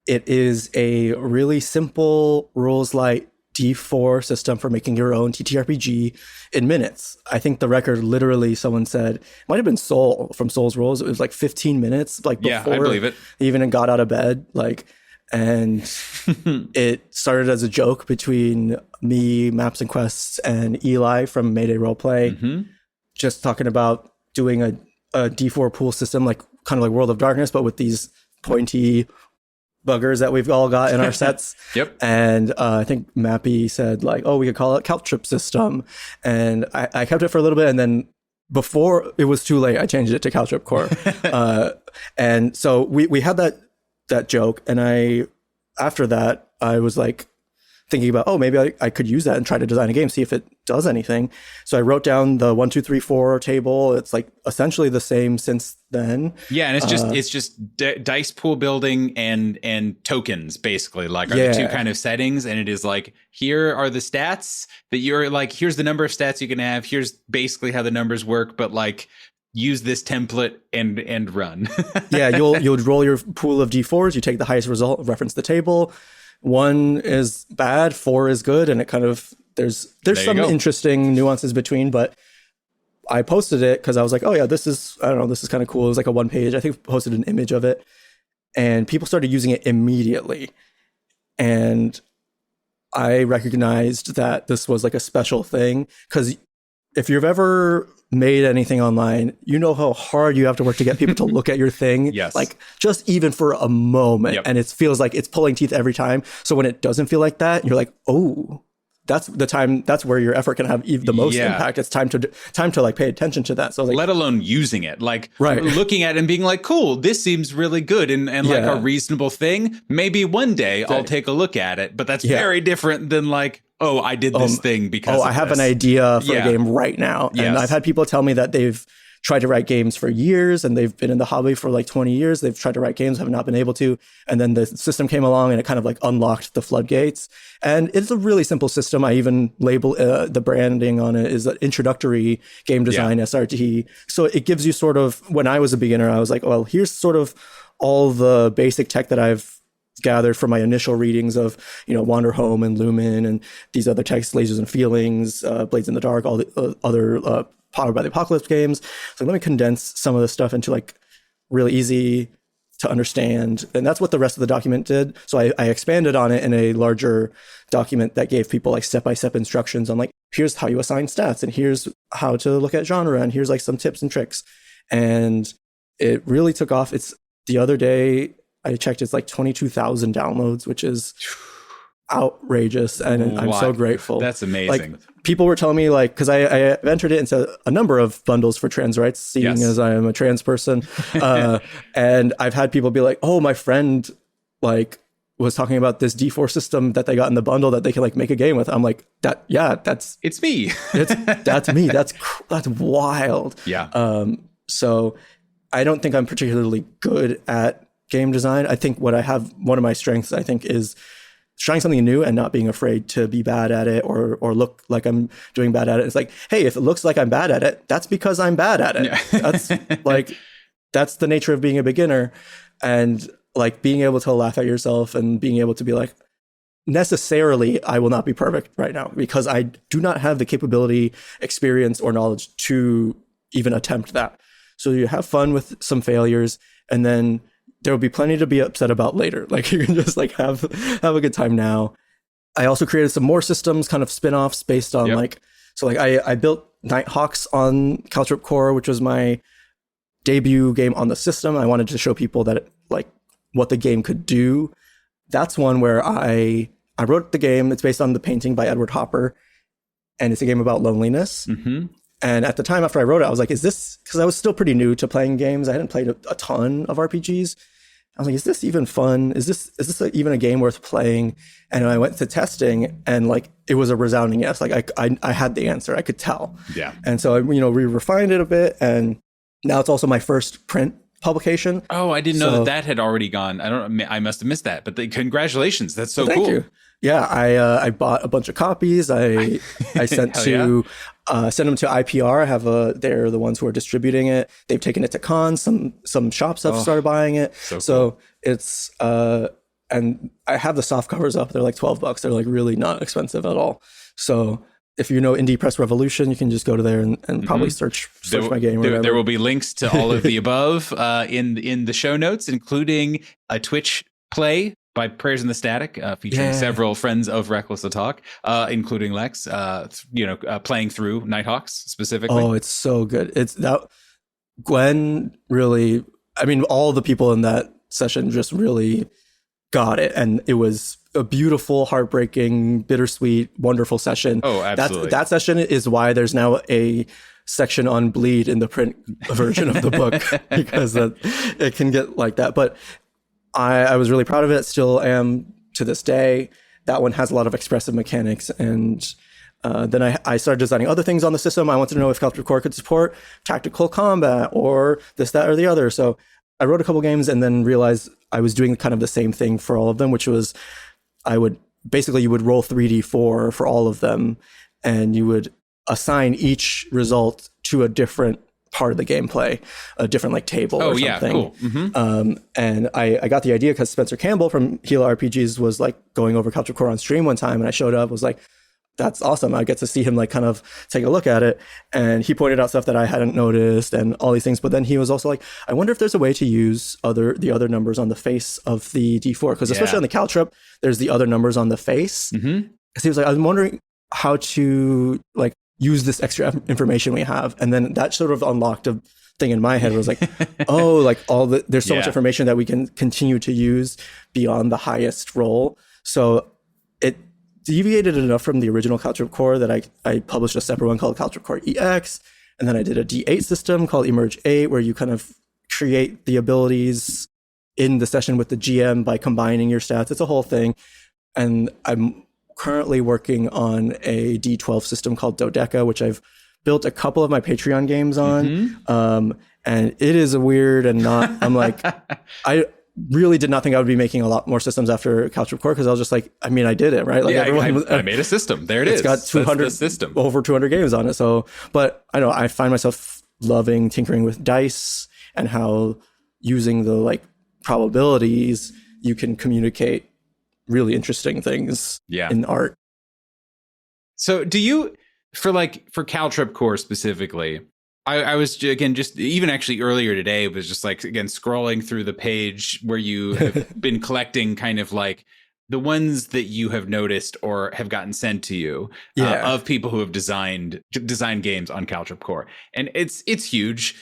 B: It is a really simple rules light D4 system for making your own TTRPG in minutes. I think the record, literally, someone said, it might have been Soul from Soul's Rules. It was like 15 minutes, like before
A: I believe it.
B: Even got out of bed. And it started as a joke between me, Maps and Quests, and Eli from Mayday Roleplay, just talking about doing a D4 pool system, like kind of like World of Darkness, but with these pointy buggers that we've all got in our sets.
A: Yep.
B: And I think Mappy said like, oh, we could call it Caltrop system. And I kept it for a little bit. And then before it was too late, I changed it to Caltrop Core. And so we had that joke. And after that, I was like thinking about, oh, maybe I could use that and try to design a game, see if it does anything. So I wrote down the 1, 2, 3, 4 table. It's like essentially the same since then.
A: Yeah, and it's just dice pool building and tokens basically, like are the two kind of settings. And it is like, here are the stats that you're like, here's the number of stats you can have. Here's basically how the numbers work, but like use this template and run.
B: Yeah, you'll roll your pool of D4s. You take the highest result, reference the table. 1 is bad, 4 is good, and it kind of there's some interesting nuances between, but I posted it because I was like, oh yeah, this is kind of cool. It was like a 1 page. I think I posted an image of it, and people started using it immediately. And I recognized that this was like a special thing, because if you've ever made anything online, you know how hard you have to work to get people to look at your thing.
A: Yes.
B: Like just even for a moment.
A: Yep.
B: And it feels like it's pulling teeth every time. So when it doesn't feel like that, you're like, oh, that's the time. That's where your effort can have the most impact. It's time to like pay attention to that. So like,
A: let alone using it, like looking at it and being like, cool, this seems really good and like a reasonable thing. Maybe one day I'll take a look at it, but that's very different than like, oh, I did this thing because
B: I have an idea for a game right now. And I've had people tell me that they've tried to write games for years and they've been in the hobby for like 20 years. They've tried to write games, have not been able to. And then the system came along and it kind of like unlocked the floodgates. And it's a really simple system. I even label the branding on it is an introductory game design SRT. So it gives you sort of, when I was a beginner, I was like, well, here's sort of all the basic tech that I've gathered from my initial readings of, Wander Home and Lumen and these other texts, Lasers and Feelings, Blades in the Dark, all the other Powered by the Apocalypse games. So let me condense some of this stuff into like really easy to understand. And that's what the rest of the document did. So I expanded on it in a larger document that gave people like step-by-step instructions on like, here's how you assign stats and here's how to look at genre and here's like some tips and tricks. And it really took off. It's the other day I checked, it's like 22,000 downloads, which is outrageous. And I'm so grateful.
A: That's amazing.
B: Like, people were telling me like, because I entered it into a number of bundles for trans rights, seeing as I am a trans person. And I've had people be like, oh, my friend like was talking about this D4 system that they got in the bundle that they can like make a game with. I'm like,
A: it's me.
B: That's me. That's wild.
A: Yeah.
B: So I don't think I'm particularly good at game design. I think one of my strengths, I think, is trying something new and not being afraid to be bad at it or look like I'm doing bad at it. It's like, hey, if it looks like I'm bad at it, that's because I'm bad at it. Yeah. That's the nature of being a beginner. And like being able to laugh at yourself and being able to be like, necessarily, I will not be perfect right now because I do not have the capability, experience, or knowledge to even attempt that. So you have fun with some failures, and then there will be plenty to be upset about later. Like you can just like have a good time now. I also created some more systems, kind of spin-offs based on I built Nighthawks on Caltrop Core, which was my debut game on the system. I wanted to show people that what the game could do. That's one where I wrote the game. It's based on the painting by Edward Hopper, and it's a game about loneliness.
A: Mm-hmm.
B: And at the time after I wrote it, I was like, is this, because I was still pretty new to playing games. I hadn't played a ton of RPGs. I was like, is this even fun? Is this even a game worth playing? And I went to testing, and like it was a resounding yes. Like I had the answer. I could tell.
A: Yeah.
B: And so we refined it a bit, and now it's also my first print publication.
A: Oh, I didn't know that had already gone. I must have missed that. But congratulations. That's so cool.
B: Thank you. Yeah, I bought a bunch of copies. I sent to send them to IPR. I have they're the ones who are distributing it. They've taken it to cons. Some shops have started buying it. So it's and I have the soft covers up. They're like $12. They're like really not expensive at all. So if you know Indie Press Revolution, you can just go to there and probably search my game.
A: There will be links to all of the above in the show notes, including a Twitch play by Prayers in the Static, featuring several friends of Reckless Talk, including Lex, playing through Nighthawks specifically.
B: Oh, it's so good. It's that Gwen really, I mean, all the people in that session just really got it. And it was a beautiful, heartbreaking, bittersweet, wonderful session.
A: Oh, absolutely.
B: That session is why there's now a section on bleed in the print version of the book, because it can get like that. But I was really proud of it, still am to this day. That one has a lot of expressive mechanics. And then I started designing other things on the system. I wanted to know if Caltrop Core could support tactical combat or this, that, or the other. So I wrote a couple games and then realized I was doing kind of the same thing for all of them, which was you would roll 3d4 for all of them, and you would assign each result to a different part of the gameplay, a different like table or something.
A: Yeah, cool. Mm-hmm.
B: And I got the idea because Spencer Campbell from Gila RPGs was like going over Caltrop Core on stream one time, and I showed up, was like, that's awesome. I get to see him like kind of take a look at it. And he pointed out stuff that I hadn't noticed and all these things. But then he was also like, I wonder if there's a way to use the other numbers on the face of the D4. Because especially on the Caltrop, there's the other numbers on the face.
A: Mm-hmm.
B: So he was like, I'm wondering how to like use this extra information we have. And then that sort of unlocked a thing in my head. It was like, oh, like there's so much information that we can continue to use beyond the highest roll. So it deviated enough from the original Caltrop Core that I published a separate one called Caltrop Core EX. And then I did a D8 system called Emerge 8, where you kind of create the abilities in the session with the GM by combining your stats. It's a whole thing. And I'm currently working on a D12 system called Dodeca, which I've built a couple of my Patreon games on. Mm-hmm. And it is weird and not, I'm like, I really did not think I would be making a lot more systems after Caltrop Core, because I was just like, I mean, I did it, right? Like
A: I made a system. There it is.
B: It's got 200
A: system.
B: Over 200 games on it. So, but I know I find myself loving tinkering with dice and how using the like probabilities, you can communicate really interesting things in art.
A: So do you, for Caltrop Core specifically, I was, again, just even actually earlier today, was just like, again, scrolling through the page where you have been collecting kind of like the ones that you have noticed or have gotten sent to you of people who have designed games on Caltrop Core. And it's huge.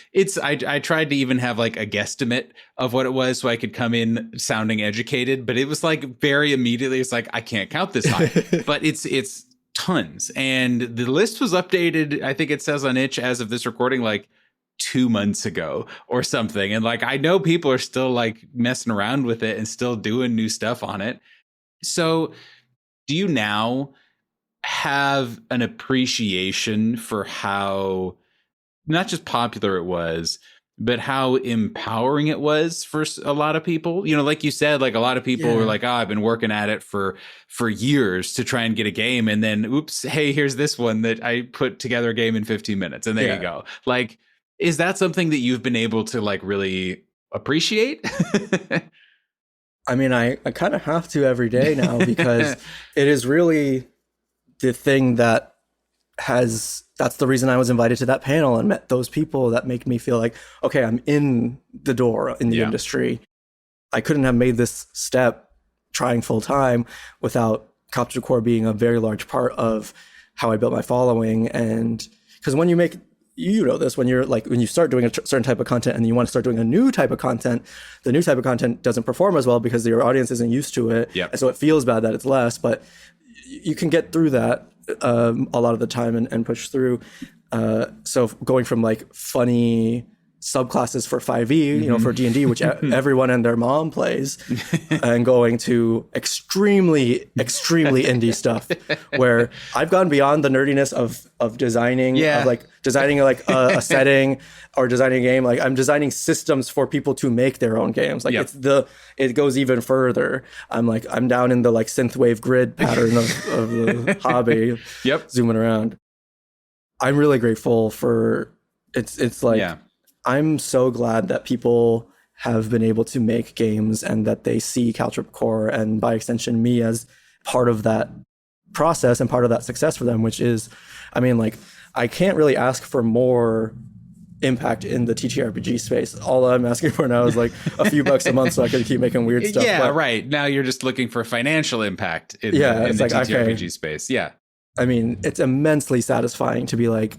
A: I tried to even have like a guesstimate of what it was so I could come in sounding educated, but it was like very immediately, it's like, I can't count this high, but it's tons. And the list was updated, I think it says on itch as of this recording, like 2 months ago or something. And like, I know people are still like messing around with it and still doing new stuff on it. So do you now have an appreciation for how not just popular it was, but how empowering it was for a lot of people? You know, like you said, like a lot of people were like, oh, I've been working at it for years to try and get a game. And then, oops, hey, here's this one that I put together a game in 15 minutes. And there you go. Like, is that something that you've been able to like really appreciate?
B: I mean, I kind of have to every day now, because it is really the thing that's the reason I was invited to that panel and met those people that make me feel like, okay, I'm in the door in the industry. I couldn't have made this step trying full time without Caltrop Core being a very large part of how I built my following. And because when you make, you know this, when you start doing a certain type of content and you want to start doing a new type of content, the new type of content doesn't perform as well because your audience isn't used to it. Yep. And so it feels bad that it's less, but you can get through that a lot of the time and push through. So going from like funny subclasses for 5e, for D&D, which everyone and their mom plays, and going to extremely indie stuff where I've gone beyond the nerdiness of designing, of like designing like a setting or designing a game. Like I'm designing systems for people to make their own games. Like it goes even further. I'm down in the like synthwave grid pattern of the hobby. Zooming around. I'm really grateful for it's like I'm so glad that people have been able to make games and that they see Caltrop Core and by extension me as part of that process and part of that success for them, which is, I mean, like I can't really ask for more impact in the TTRPG space. All I'm asking for now is like a few bucks a month so I can keep making weird stuff.
A: Right. Now you're just looking for financial impact in the
B: like,
A: TTRPG space. Yeah.
B: I mean, it's immensely satisfying to be like,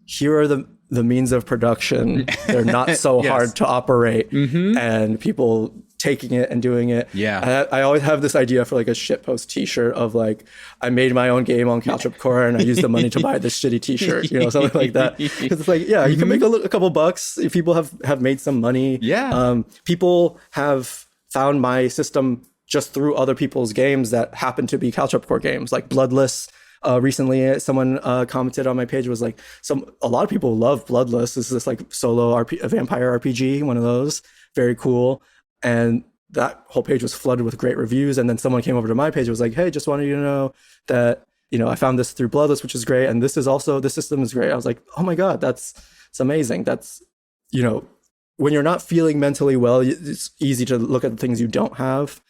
B: here are the means of production. They're not so hard to operate, and people taking it and doing it. I always have this idea for like a shitpost t-shirt of like, I made my own game on Caltrop Core and I used the money to buy this shitty t-shirt, something like that. Because it's like, you can make a couple bucks if people have made some money. People have found my system just through other people's games that happen to be Caltrop Core games, like Bloodless. Recently, someone commented on my page, was like, a lot of people love Bloodless. This is this like solo vampire RPG, one of those, very cool. And that whole page was flooded with great reviews. And then someone came over to my page and was like, hey, just wanted you to know that, I found this through Bloodless, which is great. And this system is great. I was like, oh my God, it's amazing. That's, when you're not feeling mentally well, it's easy to look at the things you don't have,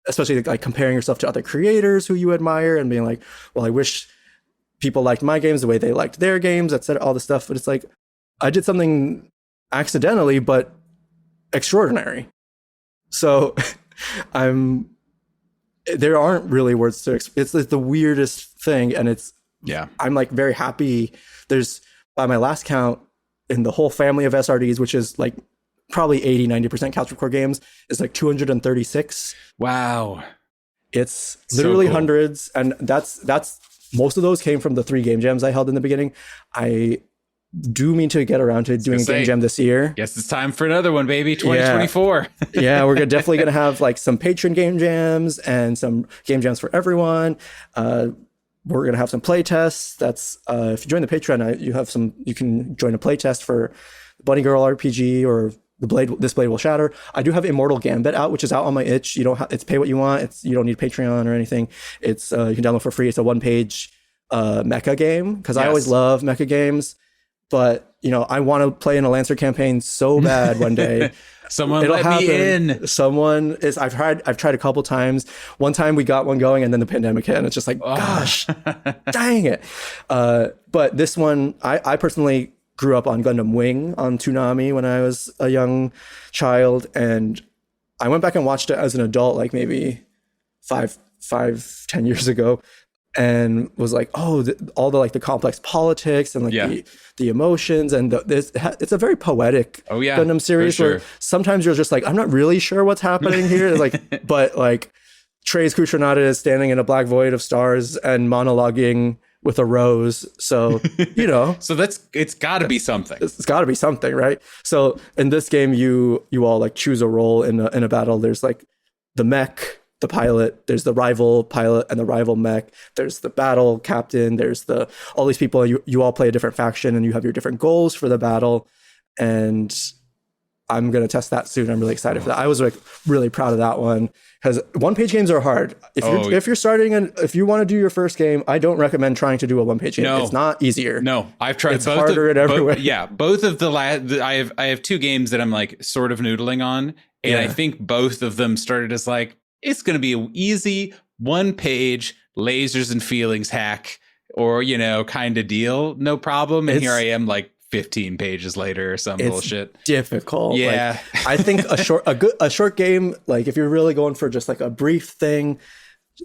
B: especially like comparing yourself to other creators who you admire and being like, well, I wish people liked my games the way they liked their games, etc., all this stuff. But it's like, I did something accidentally, but extraordinary. So there aren't really words to it's like the weirdest thing. And I'm like very happy. There's, by my last count, in the whole family of SRDs, which is like probably 80-90% Caltrop Core games, is like 236.
A: Wow.
B: It's literally hundreds. And that's most of those came from the 3 game jams I held in the beginning. I do mean to get around to doing a game jam this year.
A: Guess it's time for another one, baby. 2024.
B: We're definitely going to have like some patron game jams and some game jams for everyone. We're going to have some play tests. That's if you join the Patreon, you can join a play test for Bunny Girl RPG or This Blade Will Shatter. I do have Immortal Gambit out, which is out on my itch. You don't it's pay what you want. You don't need Patreon or anything. It's you can download for free. It's a 1-page mecha game, because I always love mecha games, but I want to play in a Lancer campaign so bad one day.
A: Someone let me in.
B: Someone is. I've tried a couple times. One time we got one going, and then the pandemic hit, and it's just like, gosh, dang it. But this one, I personally grew up on Gundam Wing on Toonami when I was a young child, and I went back and watched it as an adult, like maybe 10 years ago, and was like, all the complex politics and like the emotions, and it's a very poetic Gundam series where sometimes you're just like, I'm not really sure what's happening here, like, but like Treize Khushrenada is standing in a black void of stars and monologuing with a rose. So,
A: so it's got to be something.
B: It's got to be something, right? So in this game, you all like choose a role in a battle. There's like the mech, the pilot, there's the rival pilot and the rival mech. There's the battle captain. There's all these people. You all play a different faction and you have your different goals for the battle. And I'm going to test that soon. I'm really excited for that. I was like really proud of that one, because 1-page games are hard. If you're starting and if you want to do your first game, I don't recommend trying to do a 1-page game. It's not easier.
A: No, I've tried.
B: It's harder in every way.
A: Both of I have 2 games that I'm like sort of noodling on, and I think both of them started as like, it's going to be an easy 1-page lasers and feelings hack, or kind of deal, no problem. And here I am like 15 pages later or some bullshit.
B: Difficult.
A: Yeah.
B: Like, I think a short game, like if you're really going for just like a brief thing,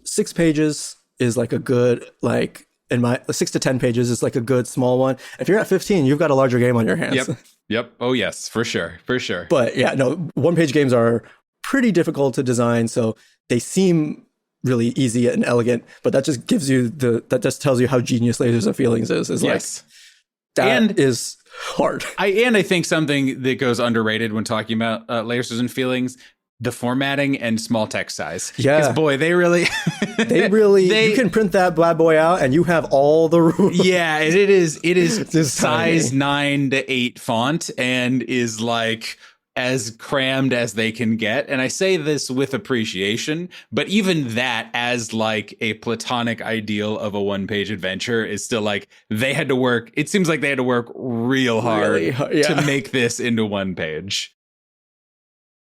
B: 6 pages is like a good, like 6 to 10 pages is like a good small one. If you're at 15, you've got a larger game on your hands.
A: Yep. Oh yes, for sure.
B: But 1-page games are pretty difficult to design. So they seem really easy and elegant, but that just gives you that just tells you how genius Lasers and Feelings is. Like, That is hard.
A: I think something that goes underrated when talking about layers and feelings, the formatting and small text size.
B: Yeah.
A: Because boy, they really
B: you can print that bad boy out and you have all the rules.
A: Yeah, and it is size 9 to 8 font and is like as crammed as they can get. And I say this with appreciation, but even that as like a platonic ideal of a one-page adventure is still like they had to work. It seems like they had to work real hard to make this into one page.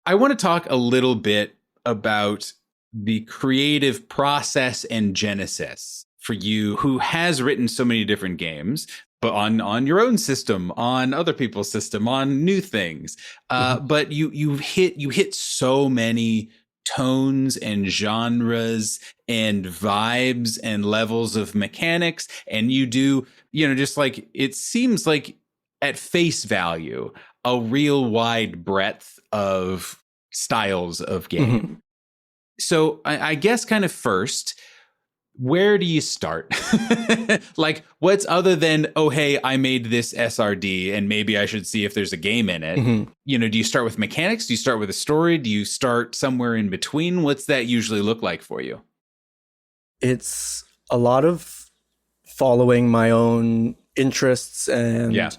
A: I want to talk a little bit about the creative process and genesis for you who has written so many different games, but on your own system, on other people's system, on new things. But you hit so many tones and genres and vibes and levels of mechanics. And you do, just like, it seems like at face value, a real wide breadth of styles of game. Mm-hmm. So I guess kind of first, where do you start? Like, what's other than, oh, hey, I made this SRD and maybe I should see if there's a game in it. Mm-hmm. Do you start with mechanics? Do you start with a story? Do you start somewhere in between? What's that usually look like for you?
B: It's a lot of following my own interests. And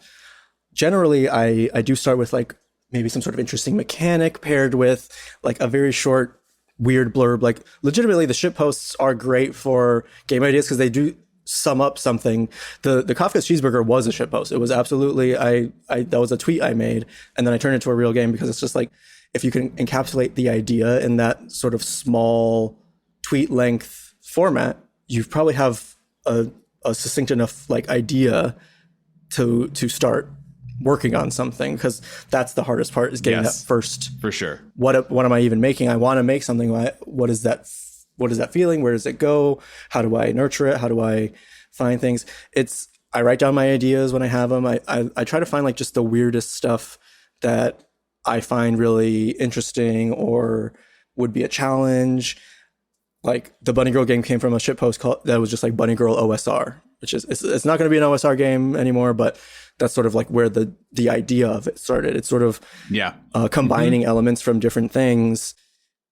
B: generally, I do start with like maybe some sort of interesting mechanic paired with like a very short weird blurb. Like legitimately the shitposts are great for game ideas because they do sum up something. The Kafka's Cheeseburger was a shitpost. It was absolutely, that was a tweet I made and then I turned it into a real game because it's just like, if you can encapsulate the idea in that sort of small tweet length format, you probably have a succinct enough like idea to start working on something, because that's the hardest part, is getting that first. For sure. What am I even making? I want to make something. What is that feeling? Where does it go? How do I nurture it? How do I find things? I write down my ideas when I have them. I try to find like just the weirdest stuff that I find really interesting or would be a challenge. Like the Bunny Girl game came from a shitpost that was just like Bunny Girl OSR, which is, it's not going to be an OSR game anymore, but that's sort of like where the idea of it started. It's sort of combining elements from different things.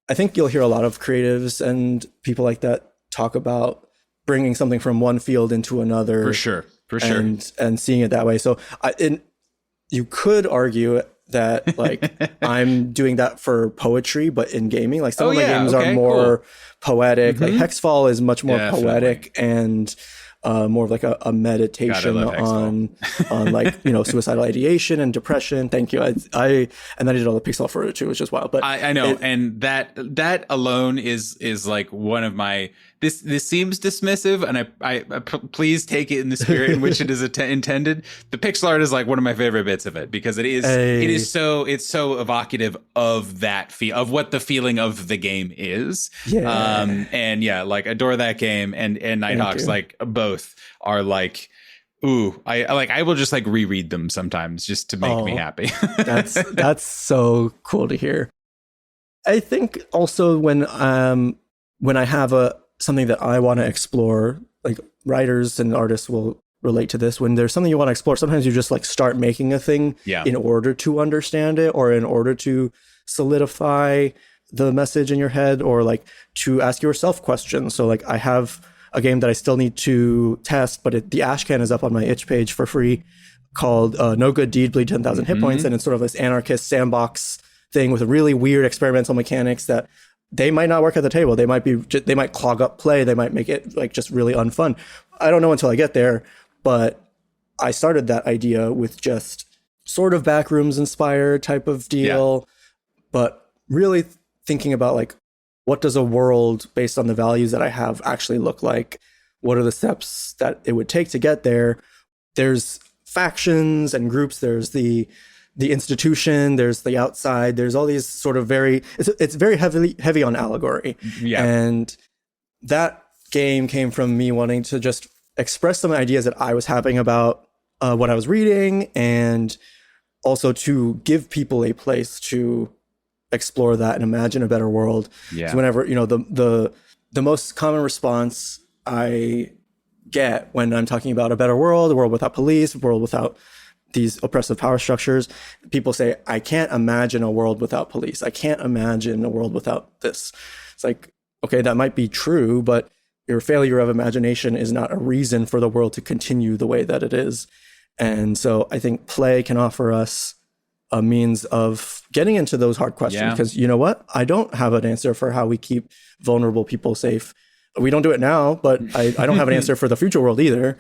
B: I think you'll hear a lot of creatives and people like that talk about bringing something from one field into another. For sure. And seeing it that way. So you could argue that like I'm doing that for poetry, but in gaming, like some of my games are more poetic. Like Hexfall is much more poetic and more of like a meditation on like, suicidal ideation and depression. Thank you. And then I did all the pixel for it too, which is wild. But
A: I know. And that alone is like one of my, this seems dismissive, and I please take it in the spirit in which it is intended. The pixel art is like one of my favorite bits of it, because it's so evocative of that of what the feeling of the game is. Like adore that game, and Nighthawks, like both are like, ooh, I will just like reread them sometimes just to make me happy.
B: that's so cool to hear. I think also when I have something that I want to explore, like writers and artists will relate to this. When there's something you want to explore, sometimes you just like start making a thing in order to understand it, or in order to solidify the message in your head, or like to ask yourself questions. So like I have a game that I still need to test, but the ashcan is up on my itch page for free, called No Good Deed Bleed 10,000 Hit Points. And it's sort of this anarchist sandbox thing with really weird experimental mechanics that they might not work at the table. They might clog up play. They might make it like just really unfun. I don't know until I get there, but I started that idea with just sort of backrooms inspired type of deal, but really thinking about like, what does a world based on the values that I have actually look like? What are the steps that it would take to get there? There's factions and groups. There's the institution, there's the outside, there's all these sort of it's very heavy on allegory. And that game came from me wanting to just express some ideas that I was having about what I was reading, and also to give people a place to explore that and imagine a better world. So whenever, the most common response I get when I'm talking about a better world, a world without police, a world without these oppressive power structures. People say, I can't imagine a world without police. I can't imagine a world without this. It's like, okay, that might be true, but your failure of imagination is not a reason for the world to continue the way that it is. And so I think play can offer us a means of getting into those hard questions, because you know what? I don't have an answer for how we keep vulnerable people safe. We don't do it now, but I don't have an answer for the future world either.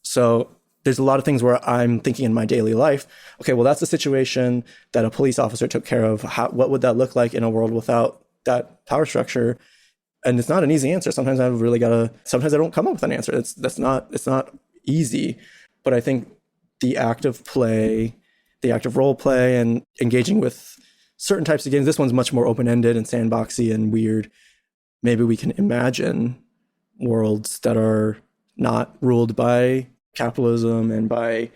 B: So there's a lot of things where I'm thinking in my daily life, okay, well, that's a situation that a police officer took care of. What would that look like in a world without that power structure? And it's not an easy answer. Sometimes I've really sometimes I don't come up with an answer. It's not easy. But I think the act of play, the act of role play and engaging with certain types of games, this one's much more open-ended and sandboxy and weird. Maybe we can imagine worlds that are not ruled by capitalism and by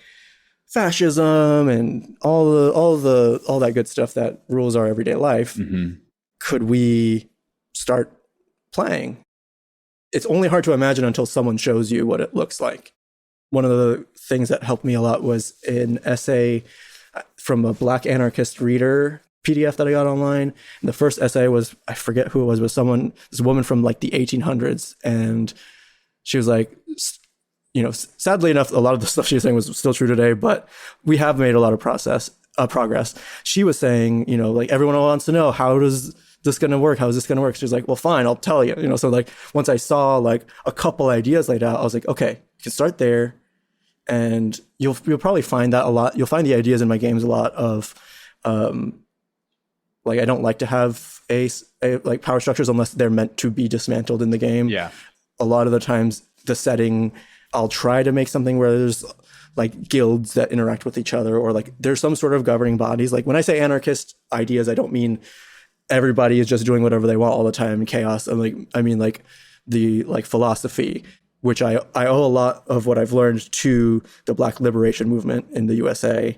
B: fascism and all that good stuff that rules our everyday life. Mm-hmm. Could we start playing? It's only hard to imagine until someone shows you what it looks like. One of the things that helped me a lot was an essay from a Black anarchist reader PDF that I got online. And the first essay was, I forget who it was, but this woman from like the 1800s. And she was like, you know, sadly enough, a lot of the stuff she was saying was still true today, but we have made a lot of progress. She was saying, you know, like everyone wants to know, how is this going to work? How is this going to work? She's like, well, fine, I'll tell you. You know, so like once I saw like a couple ideas laid out, I was like, okay, you can start there. And you'll probably find that a lot. You'll find the ideas in my games a lot of, like, I don't like to have a like power structures unless they're meant to be dismantled in the game. Yeah. A lot of the times the setting, I'll try to make something where there's like guilds that interact with each other, or like there's some sort of governing bodies. Like when I say anarchist ideas, I don't mean everybody is just doing whatever they want all the time in chaos. I mean like the like philosophy, which I owe a lot of what I've learned to the Black liberation movement in the USA,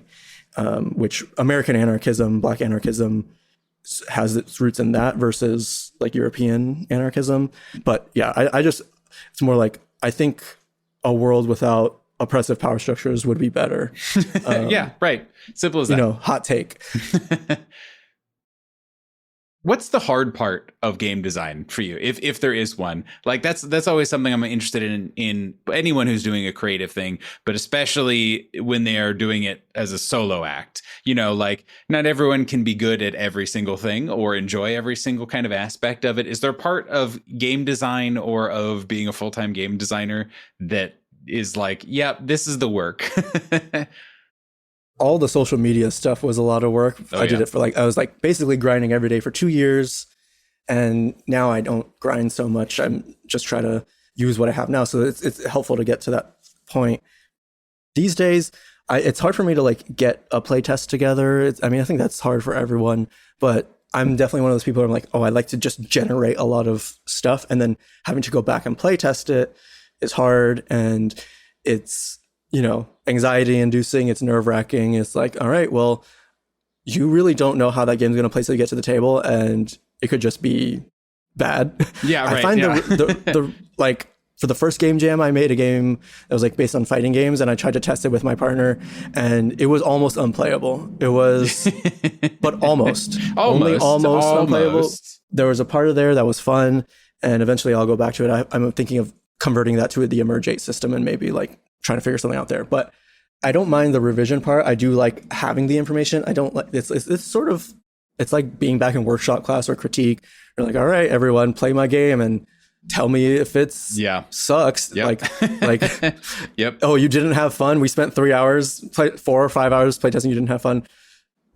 B: which American anarchism, Black anarchism has its roots in that versus like European anarchism. But yeah, it's more like, I think a world without oppressive power structures would be better.
A: Yeah, right. Simple as that.
B: You know, hot take.
A: What's the hard part of game design for you, if there is one? Like that's always something I'm interested in anyone who's doing a creative thing, but especially when they are doing it as a solo act. You know, like not everyone can be good at every single thing or enjoy every single kind of aspect of it. Is there part of game design or of being a full-time game designer that is like, yeah, this is the work?
B: All the social media stuff was a lot of work. I did it for I was like basically grinding every day for 2 years. And now I don't grind so much. I'm just trying to use what I have now. So it's helpful to get to that point. These days, it's hard for me to like get a play test together. I think that's hard for everyone, but I'm definitely one of those people who I'm like, oh, I like to just generate a lot of stuff, and then having to go back and play test it is hard. And it's, you know, anxiety inducing, it's nerve wracking. It's like, all right, well, you really don't know how that game's going to play till you get to the table, and it could just be bad. Yeah, right. I find the like for the first game jam, I made a game that was like based on fighting games, and I tried to test it with my partner, and it was almost unplayable. It was, but almost unplayable. There was a part of there that was fun, and eventually I'll go back to it. I'm thinking of converting that to the Emergate system and maybe like trying to figure something out there. But I don't mind the revision part. I do like having the information. I don't like it's sort of, it's like being back in workshop class or critique. You're like, all right, everyone, play my game and tell me if it's sucks. Yep. Like yep. Oh, you didn't have fun. We spent 3 hours, 4 or 5 hours playtesting. You didn't have fun.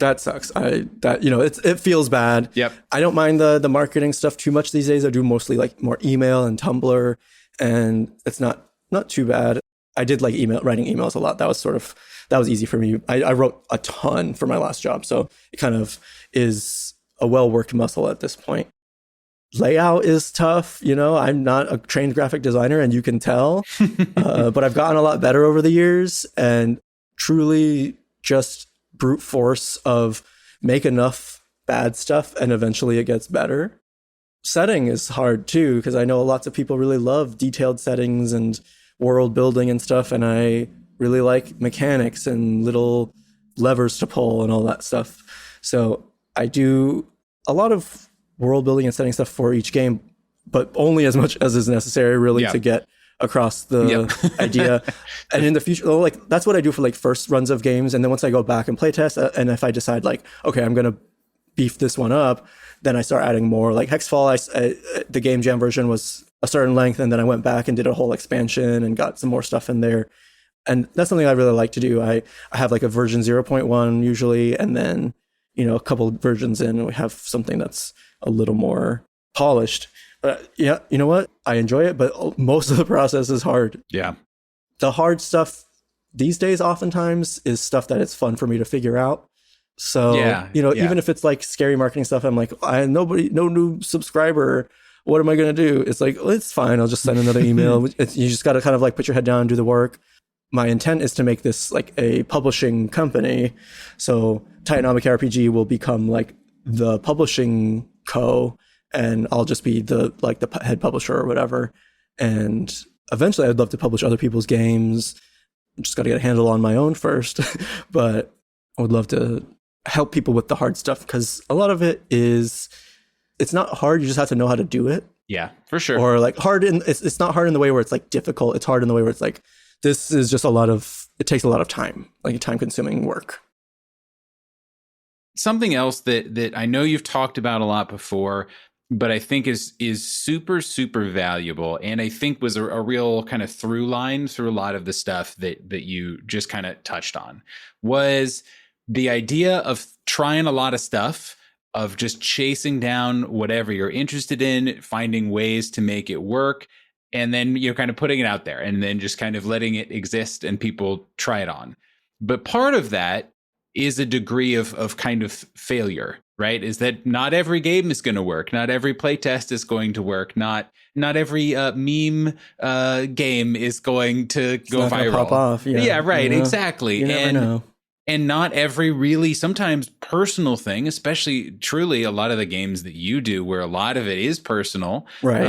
B: That sucks. It feels bad. Yep. I don't mind the marketing stuff too much these days. I do mostly like more email and Tumblr, and it's not too bad. I did like writing emails a lot. That was easy for me. I wrote a ton for my last job. So it kind of is a well-worked muscle at this point. Layout is tough. You know, I'm not a trained graphic designer, and you can tell, but I've gotten a lot better over the years, and truly just brute force of make enough bad stuff and eventually it gets better. setting is hard too, because I know lots of people really love detailed settings and world building and stuff, and I really like mechanics and little levers to pull and all that stuff. So I do a lot of world building and setting stuff for each game, but only as much as is necessary really to get across the idea. And in the future, like that's what I do for like first runs of games. And then once I go back and play test, and if I decide like, okay, I'm going to beef this one up, then I start adding more. Like Hexfall, the game jam version was a certain length, and then I went back and did a whole expansion and got some more stuff in there. And that's something I really like to do. I have like a version 0.1 usually, and then, a couple versions in, and we have something that's a little more polished. But yeah, you know what? I enjoy it, but most of the process is hard.
A: Yeah.
B: The hard stuff these days oftentimes is stuff that it's fun for me to figure out. So, even if it's like scary marketing stuff, I'm like, no new subscriber. What am I going to do? It's like, well, it's fine. I'll just send another email. You just got to kind of like put your head down and do the work. My intent is to make this like a publishing company. So TitanomachyRPG will become like the publishing co, and I'll just be the head publisher or whatever. And eventually I'd love to publish other people's games. I just got to get a handle on my own first. But I would love to help people with the hard stuff, because a lot of it is, it's not hard. You just have to know how to do it.
A: Yeah, for sure.
B: Or like it's not hard in the way where it's like difficult. It's hard in the way where it's like, this is just it takes a lot of time, like time consuming work.
A: Something else that I know you've talked about a lot before, but I think is super, super valuable, and I think was a real kind of through line through a lot of the stuff that you just kind of touched on, was the idea of trying a lot of stuff, of just chasing down whatever you're interested in, finding ways to make it work, and then you're kind of putting it out there and then just kind of letting it exist and people try it on. But part of that is a degree of kind of failure, right? Is that not every game is going to work. Not every playtest is going to work. Not every meme game is going to go viral.
B: Pop off.
A: Yeah, right. Exactly.
B: You never know.
A: And not every really sometimes personal thing, especially truly a lot of the games that you do where a lot of it is personal,
B: right?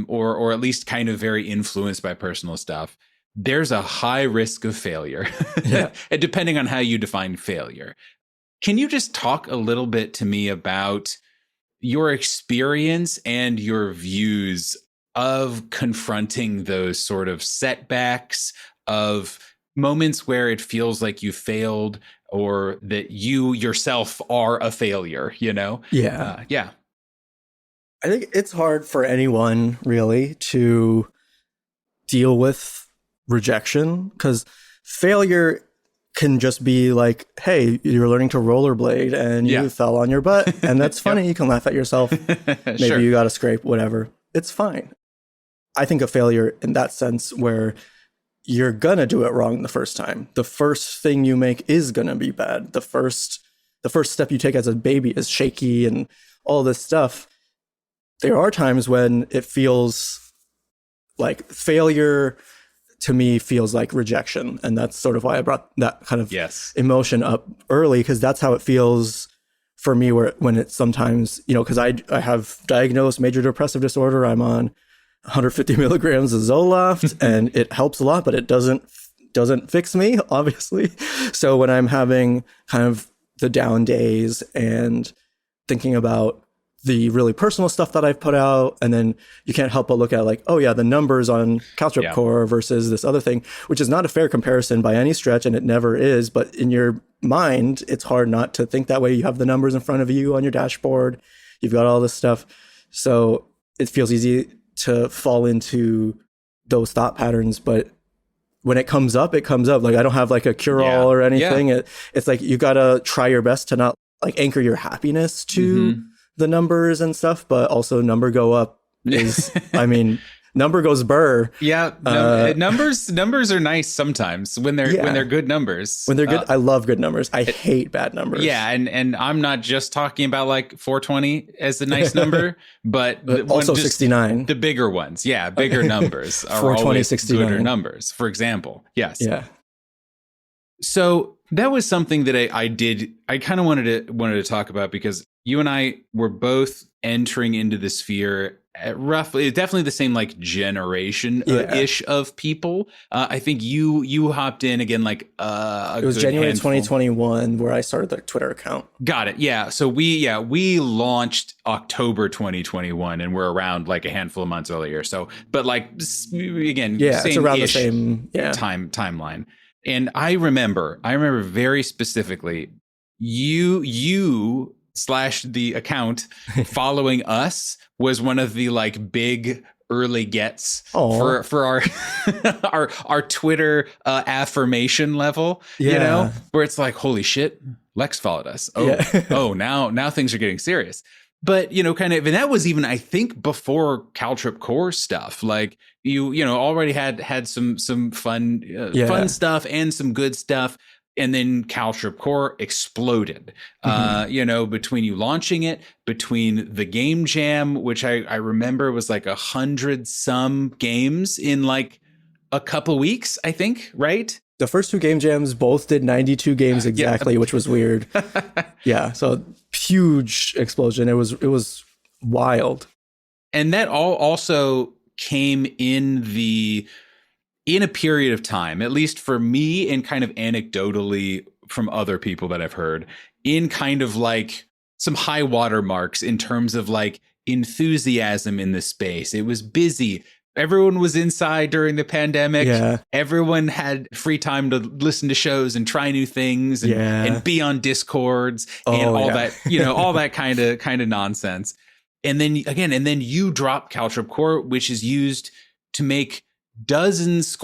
A: Or at least kind of very influenced by personal stuff. There's a high risk of failure, and depending on how you define failure. Can you just talk a little bit to me about your experience and your views of confronting those sort of setbacks, of moments where it feels like you failed or that you yourself are a failure, Yeah.
B: I think it's hard for anyone really to deal with rejection, because failure can just be like, hey, you're learning to rollerblade and you fell on your butt, and that's funny. You can laugh at yourself. Maybe
A: Sure.
B: You got a scrape, whatever. It's fine. I think of failure in that sense where you're gonna do it wrong the first time. The first thing you make is gonna be bad. The first step you take as a baby is shaky and all this stuff. There are times when it feels like failure to me feels like rejection. And that's sort of why I brought that kind of emotion up early, because that's how it feels for me when it's sometimes, because I have diagnosed major depressive disorder. I'm on 150 milligrams of Zoloft and it helps a lot, but it doesn't fix me, obviously. So when I'm having kind of the down days and thinking about the really personal stuff that I've put out, and then you can't help but look at like, oh yeah, the numbers on Caltrop Core versus this other thing, which is not a fair comparison by any stretch, and it never is. But in your mind, it's hard not to think that way. You have the numbers in front of you on your dashboard. You've got all this stuff. So it feels easy to fall into those thought patterns. But when it comes up, it comes up. Like I don't have like a cure-all or anything. It's like you got to try your best to not like anchor your happiness to the numbers and stuff, but also number go up is, I mean, number goes burr.
A: Yeah. Numbers are nice sometimes when they're good numbers.
B: When they're good. I love good numbers. I hate bad numbers.
A: Yeah. And I'm not just talking about like 420 as the nice number, but
B: also 69.
A: The bigger ones. Yeah. Bigger numbers are
B: 420,
A: always
B: 69.
A: gooder numbers, for example. Yes.
B: Yeah.
A: So that was something that I kind of wanted to talk about, because you and I were both entering into the sphere at roughly, definitely the same like generation ish of people. I think you hopped in again like it
B: was January
A: handful.
B: 2021 where I started the Twitter account.
A: Got it. Yeah. So we launched October 2021, and we're around like a handful of months earlier. So, but like again,
B: it's around the same
A: timeline. And I remember very specifically you / the account following us was one of the like big early gets for our our Twitter affirmation level, you know, where it's like, holy shit, Lex followed us. Now things are getting serious. But, you know, kind of, and that was even, I think, before Caltrop core stuff. Like you know, already had some fun stuff and some good stuff. And then Caltrop core exploded, you know, between you launching it, between the game jam, which I remember was like 100-some games in like a couple weeks, I think, right?
B: The first two game jams both did 92 games exactly, which was weird. So huge explosion. It was wild.
A: And that all also came in a period of time, at least for me and kind of anecdotally from other people that I've heard, in kind of like some high water marks in terms of like enthusiasm in the space. It was busy. Everyone was inside during the pandemic. Yeah. Everyone had free time to listen to shows and try new things and be on Discords and all that, you know, all that kind of nonsense. And then you drop Caltrop core, which is used to make hundreds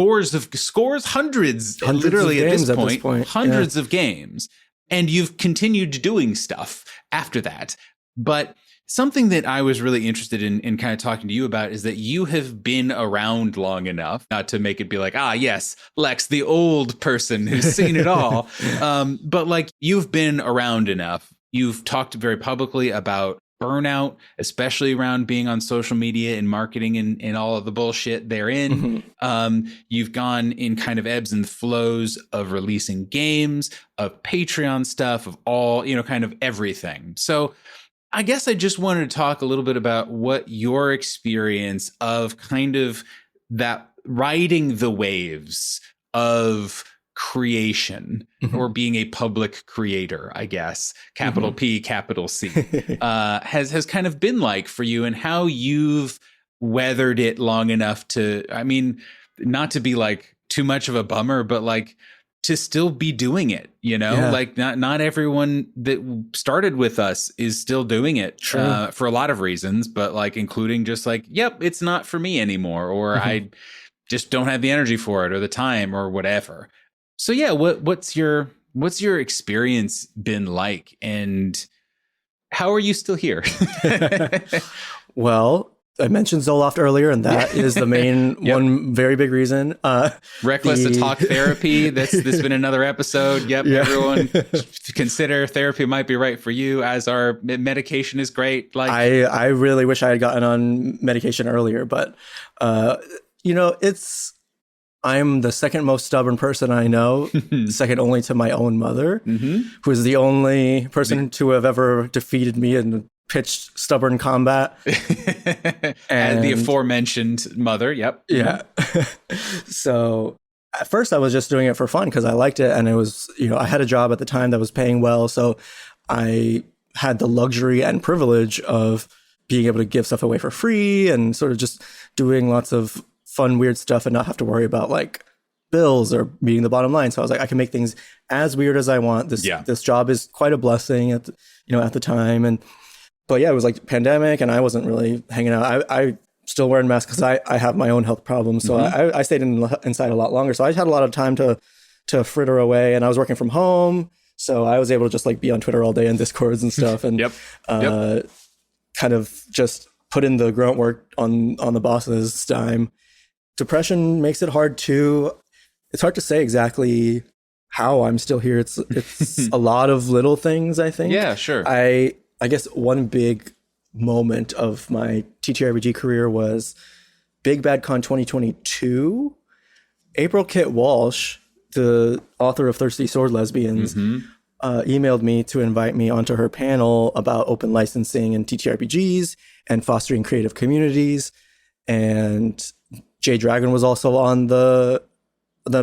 A: literally at this point, hundreds of games. And you've continued doing stuff after that. But something that I was really interested in kind of talking to you about is that you have been around long enough, not to make it be like, yes, Lex, the old person who's seen it all. But like you've been around enough. You've talked very publicly about burnout, especially around being on social media and marketing and all of the bullshit therein. You've gone in kind of ebbs and flows of releasing games, of Patreon stuff, of all, you know, kind of everything. So I guess I just wanted to talk a little bit about what your experience of kind of that riding the waves of creation or being a public creator, I guess, capital P, capital C, has kind of been like for you, and how you've weathered it long enough to, I mean, not to be like too much of a bummer, but like to still be doing it, you know, like not everyone that started with us is still doing it for a lot of reasons, but like including just like, yep, it's not for me anymore, or I just don't have the energy for it or the time or whatever. So yeah, what's your experience been like, and how are you still here?
B: Well, I mentioned Zoloft earlier, and that is the main one very big reason.
A: Reckless Talk Therapy. That's been another episode. Everyone consider therapy might be right for you, as our medication is great. Like
B: I really wish I had gotten on medication earlier, but you know, I'm the second most stubborn person I know, second only to my own mother, who is the only person to have ever defeated me in pitched stubborn combat.
A: And the aforementioned mother. Yeah.
B: So at first I was just doing it for fun because I liked it. And it was, you know, I had a job at the time that was paying well. So I had the luxury and privilege of being able to give stuff away for free and sort of just doing lots of fun, weird stuff and not have to worry about like bills or meeting the bottom line. So I was like, I can make things as weird as I want. This job is quite a blessing at the time. But yeah, it was like pandemic and I wasn't really hanging out. I still wearing masks because I have my own health problems. So I stayed inside a lot longer. So I had a lot of time to fritter away, and I was working from home. So I was able to just like be on Twitter all day and Discords and stuff and kind of just put in the grunt work on the boss's dime. Depression makes it hard too. It's hard to say exactly how I'm still here. It's a lot of little things, I think.
A: Yeah, sure.
B: I guess one big moment of my TTRPG career was Big Bad Con 2022. April Kit Walsh, the author of Thirsty Sword Lesbians, emailed me to invite me onto her panel about open licensing and TTRPGs and fostering creative communities. And Jay Dragon was also on the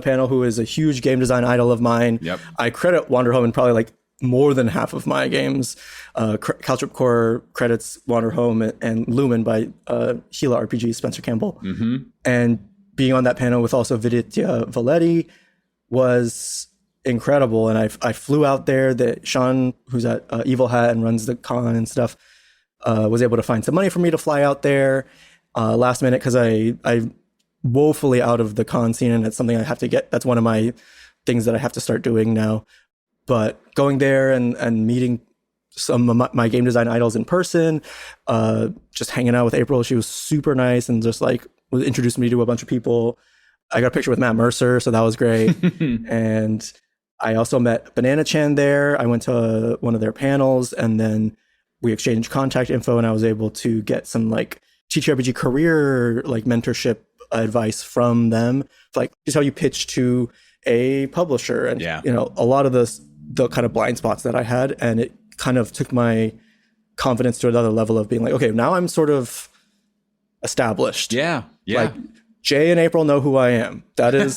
B: panel, who is a huge game design idol of mine.
A: Yep.
B: I credit Wander Home in probably like more than half of my games. Caltrop Core credits Wander Home and Lumen by Gila RPG, Spencer Campbell.
A: Mm-hmm.
B: And being on that panel with also Viditya Valetti was incredible. And I flew out there. That Sean, who's at Evil Hat and runs the con and stuff, was able to find some money for me to fly out there last minute, because I woefully out of the con scene, and it's something I have to get. That's one of my things that I have to start doing now. But going there and meeting some of my game design idols in person, just hanging out with April. She was super nice and just like introduced me to a bunch of people. I got a picture with Matt Mercer, so that was great. And I also met Banana Chan there. I went to one of their panels, and then we exchanged contact info, and I was able to get some like TTRPG career like mentorship advice from them. Like, just how you pitch to a publisher, and you know, a lot of the kind of blind spots that I had, and it kind of took my confidence to another level of being like, okay, now I'm sort of established.
A: Yeah.
B: Like Jay and April know who I am. That is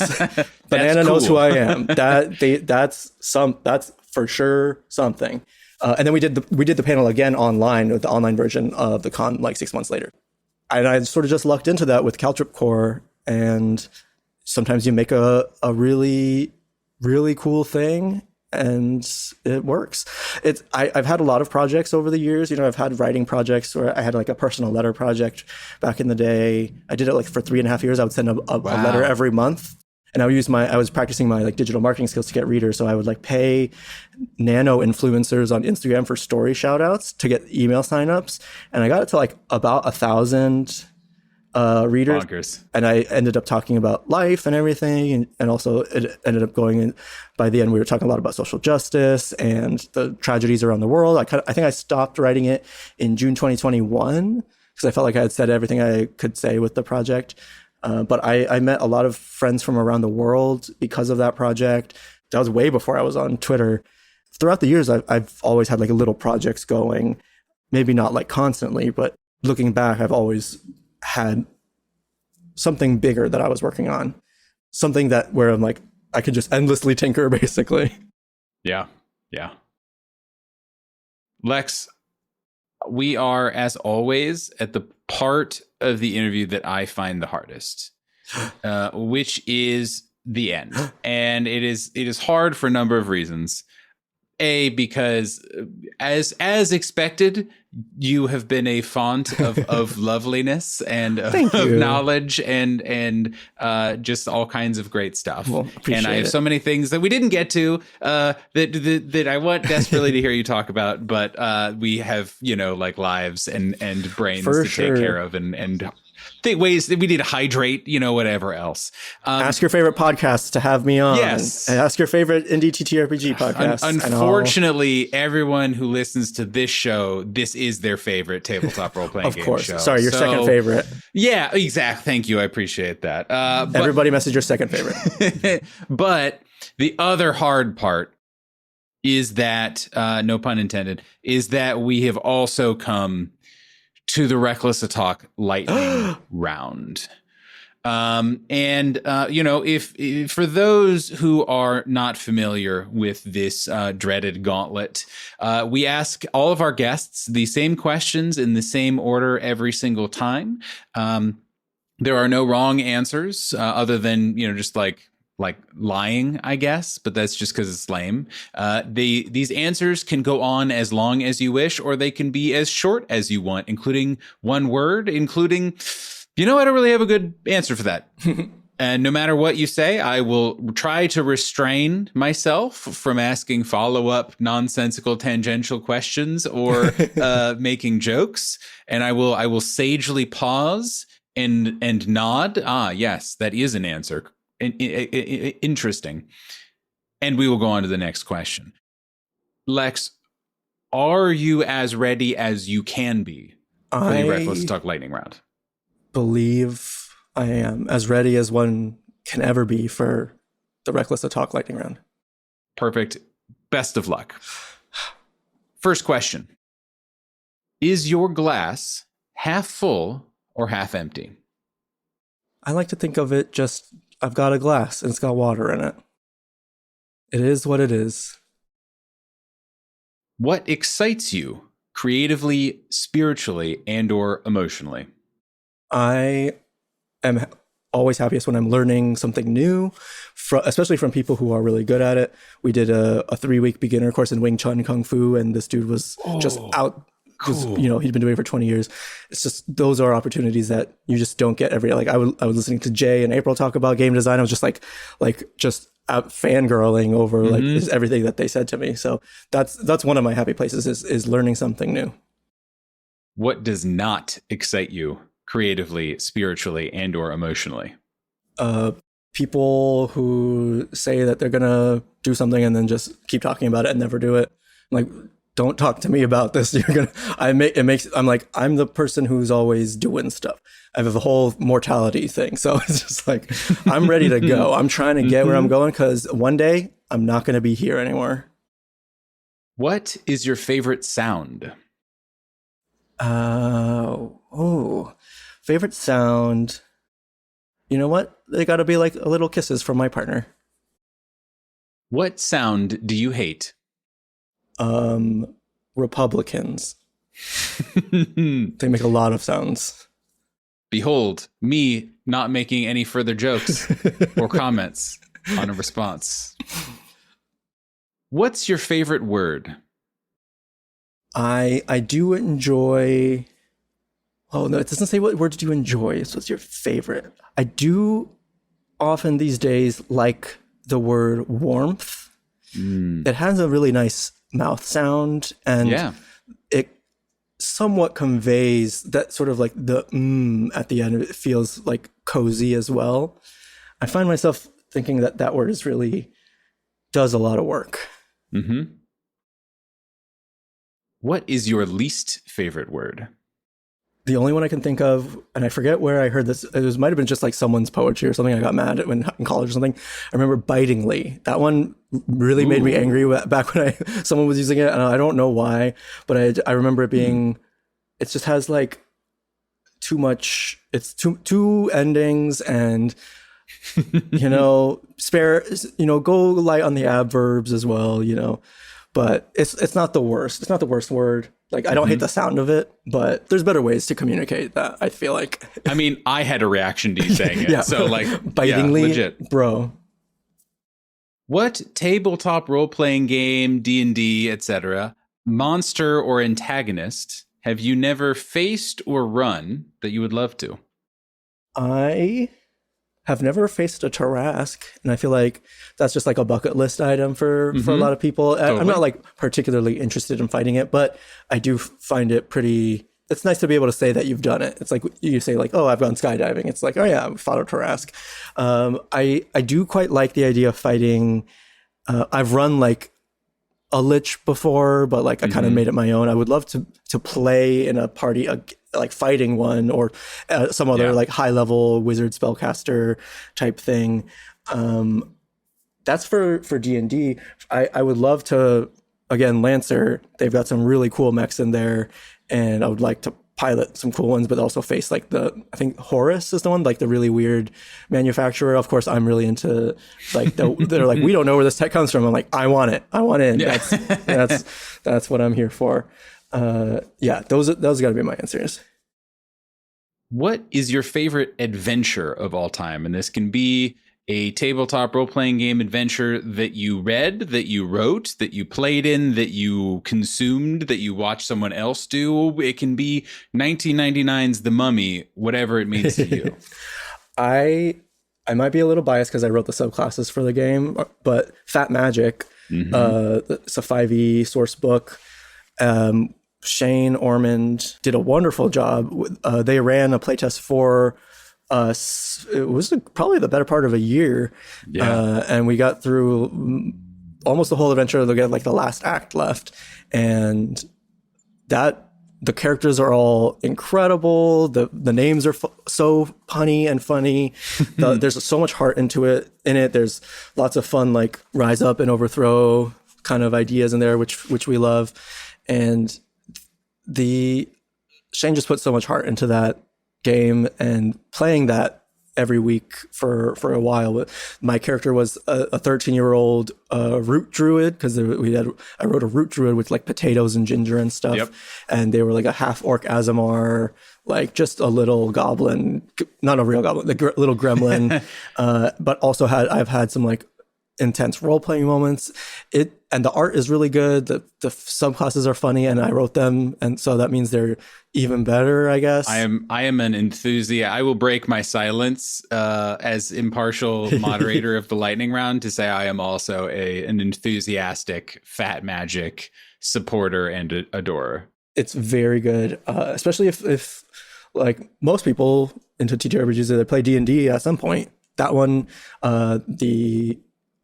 B: Banana knows who I am. That's for sure something. And then we did the panel again online with the online version of the con like 6 months later. And I sort of just lucked into that with Caltrop Core, and sometimes you make a really, really cool thing and it works. I've had a lot of projects over the years. You know, I've had writing projects where I had like a personal letter project back in the day. I did it like for 3.5 years. I would send a letter every month, and I was practicing my like digital marketing skills to get readers. So I would like pay nano influencers on Instagram for story shout outs to get email signups. And I got it to like about 1,000 readers.
A: Bonkers.
B: And I ended up talking about life and everything. And also it ended up going in, by the end, we were talking a lot about social justice and the tragedies around the world. I think I stopped writing it in June 2021 because I felt like I had said everything I could say with the project. But I met a lot of friends from around the world because of that project. That was way before I was on Twitter. Throughout the years, I've always had like little projects going, maybe not like constantly, but looking back, I've always had something bigger that I was working on, something that where I'm like, I could just endlessly tinker, basically.
A: Yeah. Lex, we are, as always, at the part of the interview that I find the hardest, which is the end. And it is hard for a number of reasons. A, because as expected, you have been a font of loveliness and of knowledge and just all kinds of great stuff.
B: Well,
A: and I have so many things that we didn't get to that I want desperately to hear you talk about, but we have, you know, like lives and brains to take care of and ways that we need to hydrate, you know, whatever else.
B: Ask your favorite podcasts to have me on.
A: Yes.
B: And ask your favorite indie TTRPG podcast.
A: Unfortunately, everyone who listens to this show, this is their favorite tabletop role-playing game show. Of course.
B: Sorry, your second favorite.
A: Yeah, exactly. Thank you. I appreciate that.
B: Everybody message your second favorite.
A: But the other hard part is that, no pun intended, is that we have also come to the Reckless Talk lightning round. You know, if for those who are not familiar with this dreaded gauntlet, we ask all of our guests the same questions in the same order every single time. There are no wrong answers other than, you know, just like lying, I guess, but that's just because it's lame. These answers can go on as long as you wish, or they can be as short as you want, including one word, including, you know, I don't really have a good answer for that. And no matter what you say, I will try to restrain myself from asking follow-up nonsensical tangential questions or making jokes. And I will sagely pause and nod. Ah, yes, that is an answer. Interesting. And we will go on to the next question. Lex, are you as ready as you can be for the Reckless Talk lightning round?
B: Believe I am as ready as one can ever be for the Reckless Talk lightning round.
A: Perfect. best of luck. First question. Is your glass half full or half empty?
B: I like to think of it just, I've got a glass and it's got water in it. It is what it is.
A: What excites you creatively, spiritually, and or emotionally?
B: I am always happiest when I'm learning something new, especially from people who are really good at it. We did a 3-week beginner course in Wing Chun Kung Fu, and this dude was just out. Cool. He'd been doing it for 20 years. It's just, those are opportunities that you just don't get every day. Like I was listening to Jay and April talk about game design. I was just just out fangirling over like everything that they said to me. So that's one of my happy places is learning something new.
A: What does not excite you creatively, spiritually, and or emotionally?
B: People who say that they're gonna do something and then just keep talking about it and never do it. Like, don't talk to me about this. I'm the person who's always doing stuff. I have a whole mortality thing. So it's just like, I'm ready to go. I'm trying to get where I'm going because one day I'm not going to be here anymore.
A: What is your favorite sound?
B: Favorite sound. You know what? They got to be like little kisses from my partner.
A: What sound do you hate?
B: Republicans. They make a lot of sounds.
A: Behold, me not making any further jokes or comments on a response. What's your favorite word?
B: I do enjoy... Oh, no, it doesn't say what words do you enjoy. It's what's your favorite. I do often these days like the word warmth. It has a really nice mouth sound, and it somewhat conveys that sort of like the at the end. It feels like cozy as well. I find myself thinking that word is really does a lot of work.
A: What is your least favorite word?
B: The only one I can think of, and I forget where I heard this, it might have been just like someone's poetry or something I got mad at when in college or something. I remember bitingly. That one really made me angry back when someone was using it, and I don't know why, but I remember it being, it just has like too much, it's two endings and, go light on the adverbs as well, but it's not the worst. It's not the worst word. Like, I don't hate the sound of it, but there's better ways to communicate that, I feel like.
A: I mean, I had a reaction to you saying it. So, like,
B: bitingly,
A: legit.
B: Bro.
A: What tabletop role-playing game, D&D, etc., monster or antagonist have you never faced or run that you would love to?
B: I have never faced a Tarrasque, and I feel like that's just like a bucket list item for a lot of people. Totally. I'm not like particularly interested in fighting it, but I do find it pretty, it's nice to be able to say that you've done it. It's like you say like, oh, I've gone skydiving. It's like, oh yeah, I've fought a Tarrasque. I do quite like the idea of fighting. I've run like a Lich before, but like I kind of made it my own. I would love to play in a party, like fighting one or some other like high level wizard spellcaster type thing. That's for D&D. I would love to, again, Lancer, they've got some really cool mechs in there, and I would like to pilot some cool ones, but also face like I think Horus is the one, like the really weird manufacturer. Of course, I'm really into like, they're like, we don't know where this tech comes from. I'm like, I want it. I want in. Yeah. That's what I'm here for. Those gotta be my answers.
A: What is your favorite adventure of all time? And this can be a tabletop role-playing game adventure that you read, that you wrote, that you played in, that you consumed, that you watched someone else do. It can be 1999's The Mummy, whatever it means to you.
B: I might be a little biased because I wrote the subclasses for the game, but Fat Magic, it's a 5e source book. Shane Ormond did a wonderful job. They ran a playtest for us. It was probably the better part of a year. And we got through almost the whole adventure. They got like the last act left. And the characters are all incredible. The names are so punny and funny. There's so much heart in it. There's lots of fun, like rise up and overthrow kind of ideas in there, which we love. And Shane just put so much heart into that game, and playing that every week for a while. My character was a 13-year-old root druid, because I wrote a root druid with like potatoes and ginger and stuff.
A: Yep.
B: And they were like a half orc Aasimar, like just a little goblin, not a real goblin, the little gremlin. But also I've had some like intense role-playing moments. And the art is really good. The subclasses are funny, and I wrote them, and so that means they're even better, I guess.
A: I am an enthusiast. I will break my silence as impartial moderator of the lightning round to say I am also an enthusiastic Fat Magic supporter and adorer.
B: It's very good, especially if like most people into TTRPGs, they play D&D at some point. That one,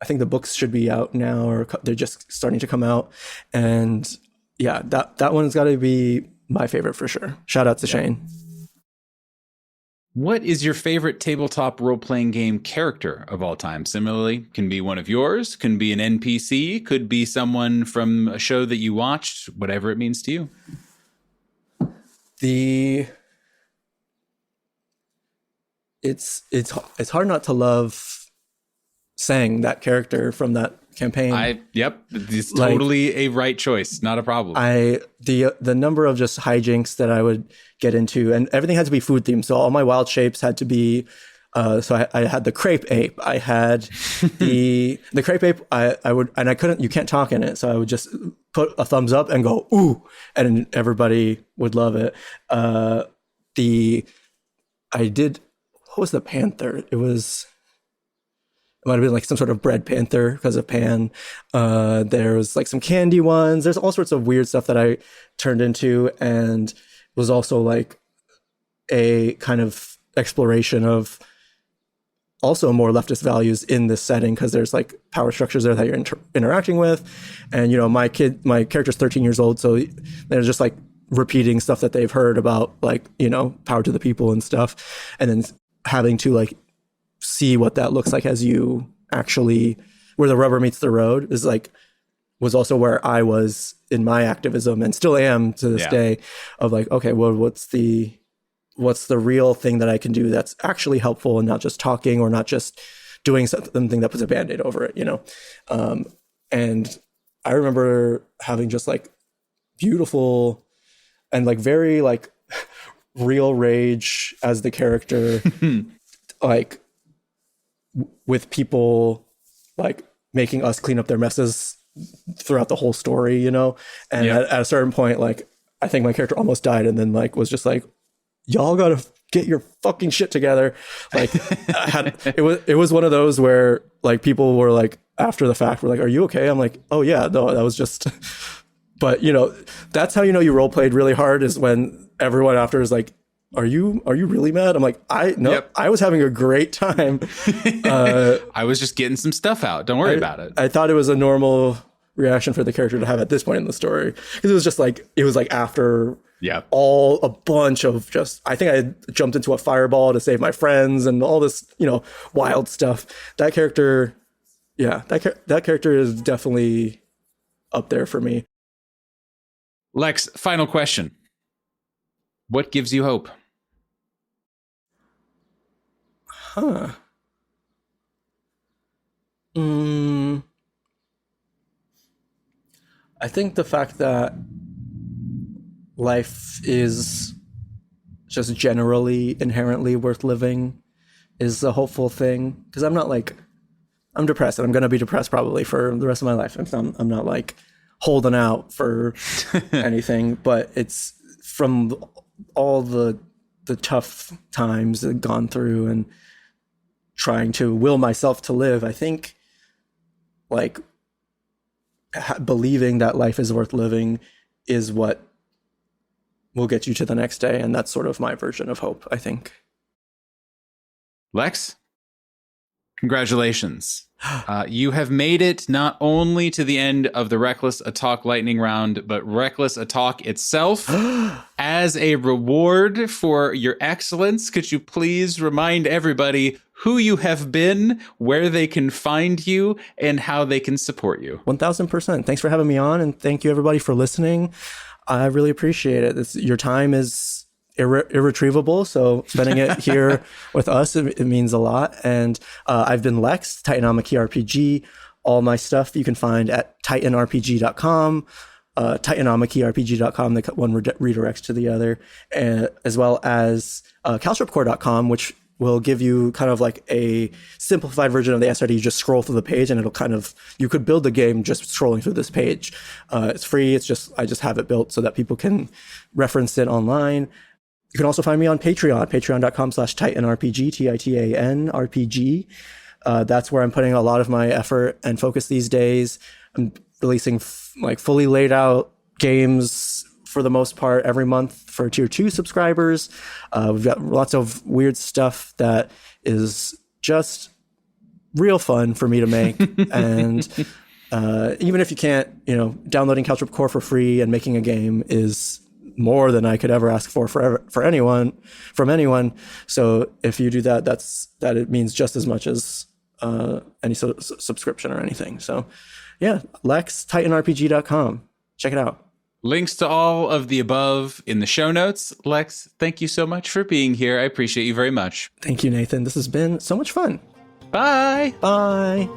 B: I think the books should be out now, or they're just starting to come out. And yeah, that one's got to be my favorite for sure. Shout out to Shane.
A: What is your favorite tabletop role-playing game character of all time? Similarly, can be one of yours, can be an NPC, could be someone from a show that you watched, whatever it means to you.
B: It's hard not to love Sang, that character from that campaign.
A: It's totally a right choice, not a problem.
B: The number of just hijinks that I would get into, and everything had to be food themed. So all my wild shapes had to be. So I had the crepe ape. I had the crepe ape. I would, and I couldn't. You can't talk in it, so I would just put a thumbs up and go ooh, and everybody would love it. What was the panther? It might have been like some sort of bread panther because of Pan. There was like some candy ones. There's all sorts of weird stuff that I turned into, and was also like a kind of exploration of also more leftist values in this setting, because there's like power structures there that you're interacting with. And, my character's 13 years old, so they're just like repeating stuff that they've heard about, like, power to the people and stuff. And then having to like see what that looks like as you actually, where the rubber meets the road was also where I was in my activism, and still am to this day, of like, okay, well, what's the real thing that I can do that's actually helpful, and not just talking, or not just doing something that puts a Band-Aid over it, and I remember having just like beautiful and like very like real rage as the character, like with people like making us clean up their messes throughout the whole story, and at a certain point, like I think my character almost died, and then like was just like, y'all gotta get your fucking shit together. Like it was one of those where like people were like after the fact were like, are you okay? I'm like, oh yeah, no, that was just but that's how you role played really hard, is when everyone after is like, are you really mad? I'm like, I was having a great time.
A: I was just getting some stuff out. Don't worry about it.
B: I thought it was a normal reaction for the character to have at this point in the story, because it was like after all a bunch of just, I think I jumped into a fireball to save my friends and all this, wild stuff. That character, that character is definitely up there for me.
A: Lex, final question. What gives you hope?
B: I think the fact that life is just generally inherently worth living is a hopeful thing, because I'm depressed, and I'm going to be depressed probably for the rest of my life. I'm not like holding out for anything, but it's from all the tough times that I've gone through and trying to will myself to live. I think like believing that life is worth living is what will get you to the next day. And that's sort of my version of hope, I think.
A: Lex, congratulations. You have made it not only to the end of the Reckless Atalk lightning round, but Reckless Atalk itself. As a reward for your excellence, could you please remind everybody who you have been, where they can find you, and how they can support you.
B: 1000%. Thanks for having me on, and thank you everybody for listening. I really appreciate it. Your time is irretrievable, so spending it here with us, it means a lot. And I've been Lex, TitanomachyRPG. All my stuff you can find at TitanRPG.com, TitanomachyRPG.com, the one redirects to the other, and as well as Caltropcore.com, which will give you kind of like a simplified version of the SRD. You just scroll through the page and it'll kind of, you could build the game just scrolling through this page. It's free. I just have it built so that people can reference it online. You can also find me on Patreon, patreon.com/TitanRPG, TITAN-RPG. That's where I'm putting a lot of my effort and focus these days. I'm releasing fully laid out games for the most part every month for tier 2 subscribers. We've got lots of weird stuff that is just real fun for me to make. And even if you can't, downloading Caltrop Core for free and making a game is more than I could ever ask for anyone, from anyone. So if you do that, that it means just as much as any subscription or anything. So yeah, Lex, TitanRPG.com. Check it out.
A: Links to all of the above in the show notes. Lex, thank you so much for being here. I appreciate you very much.
B: Thank you, Nathan. This has been so much fun.
A: Bye.
B: Bye.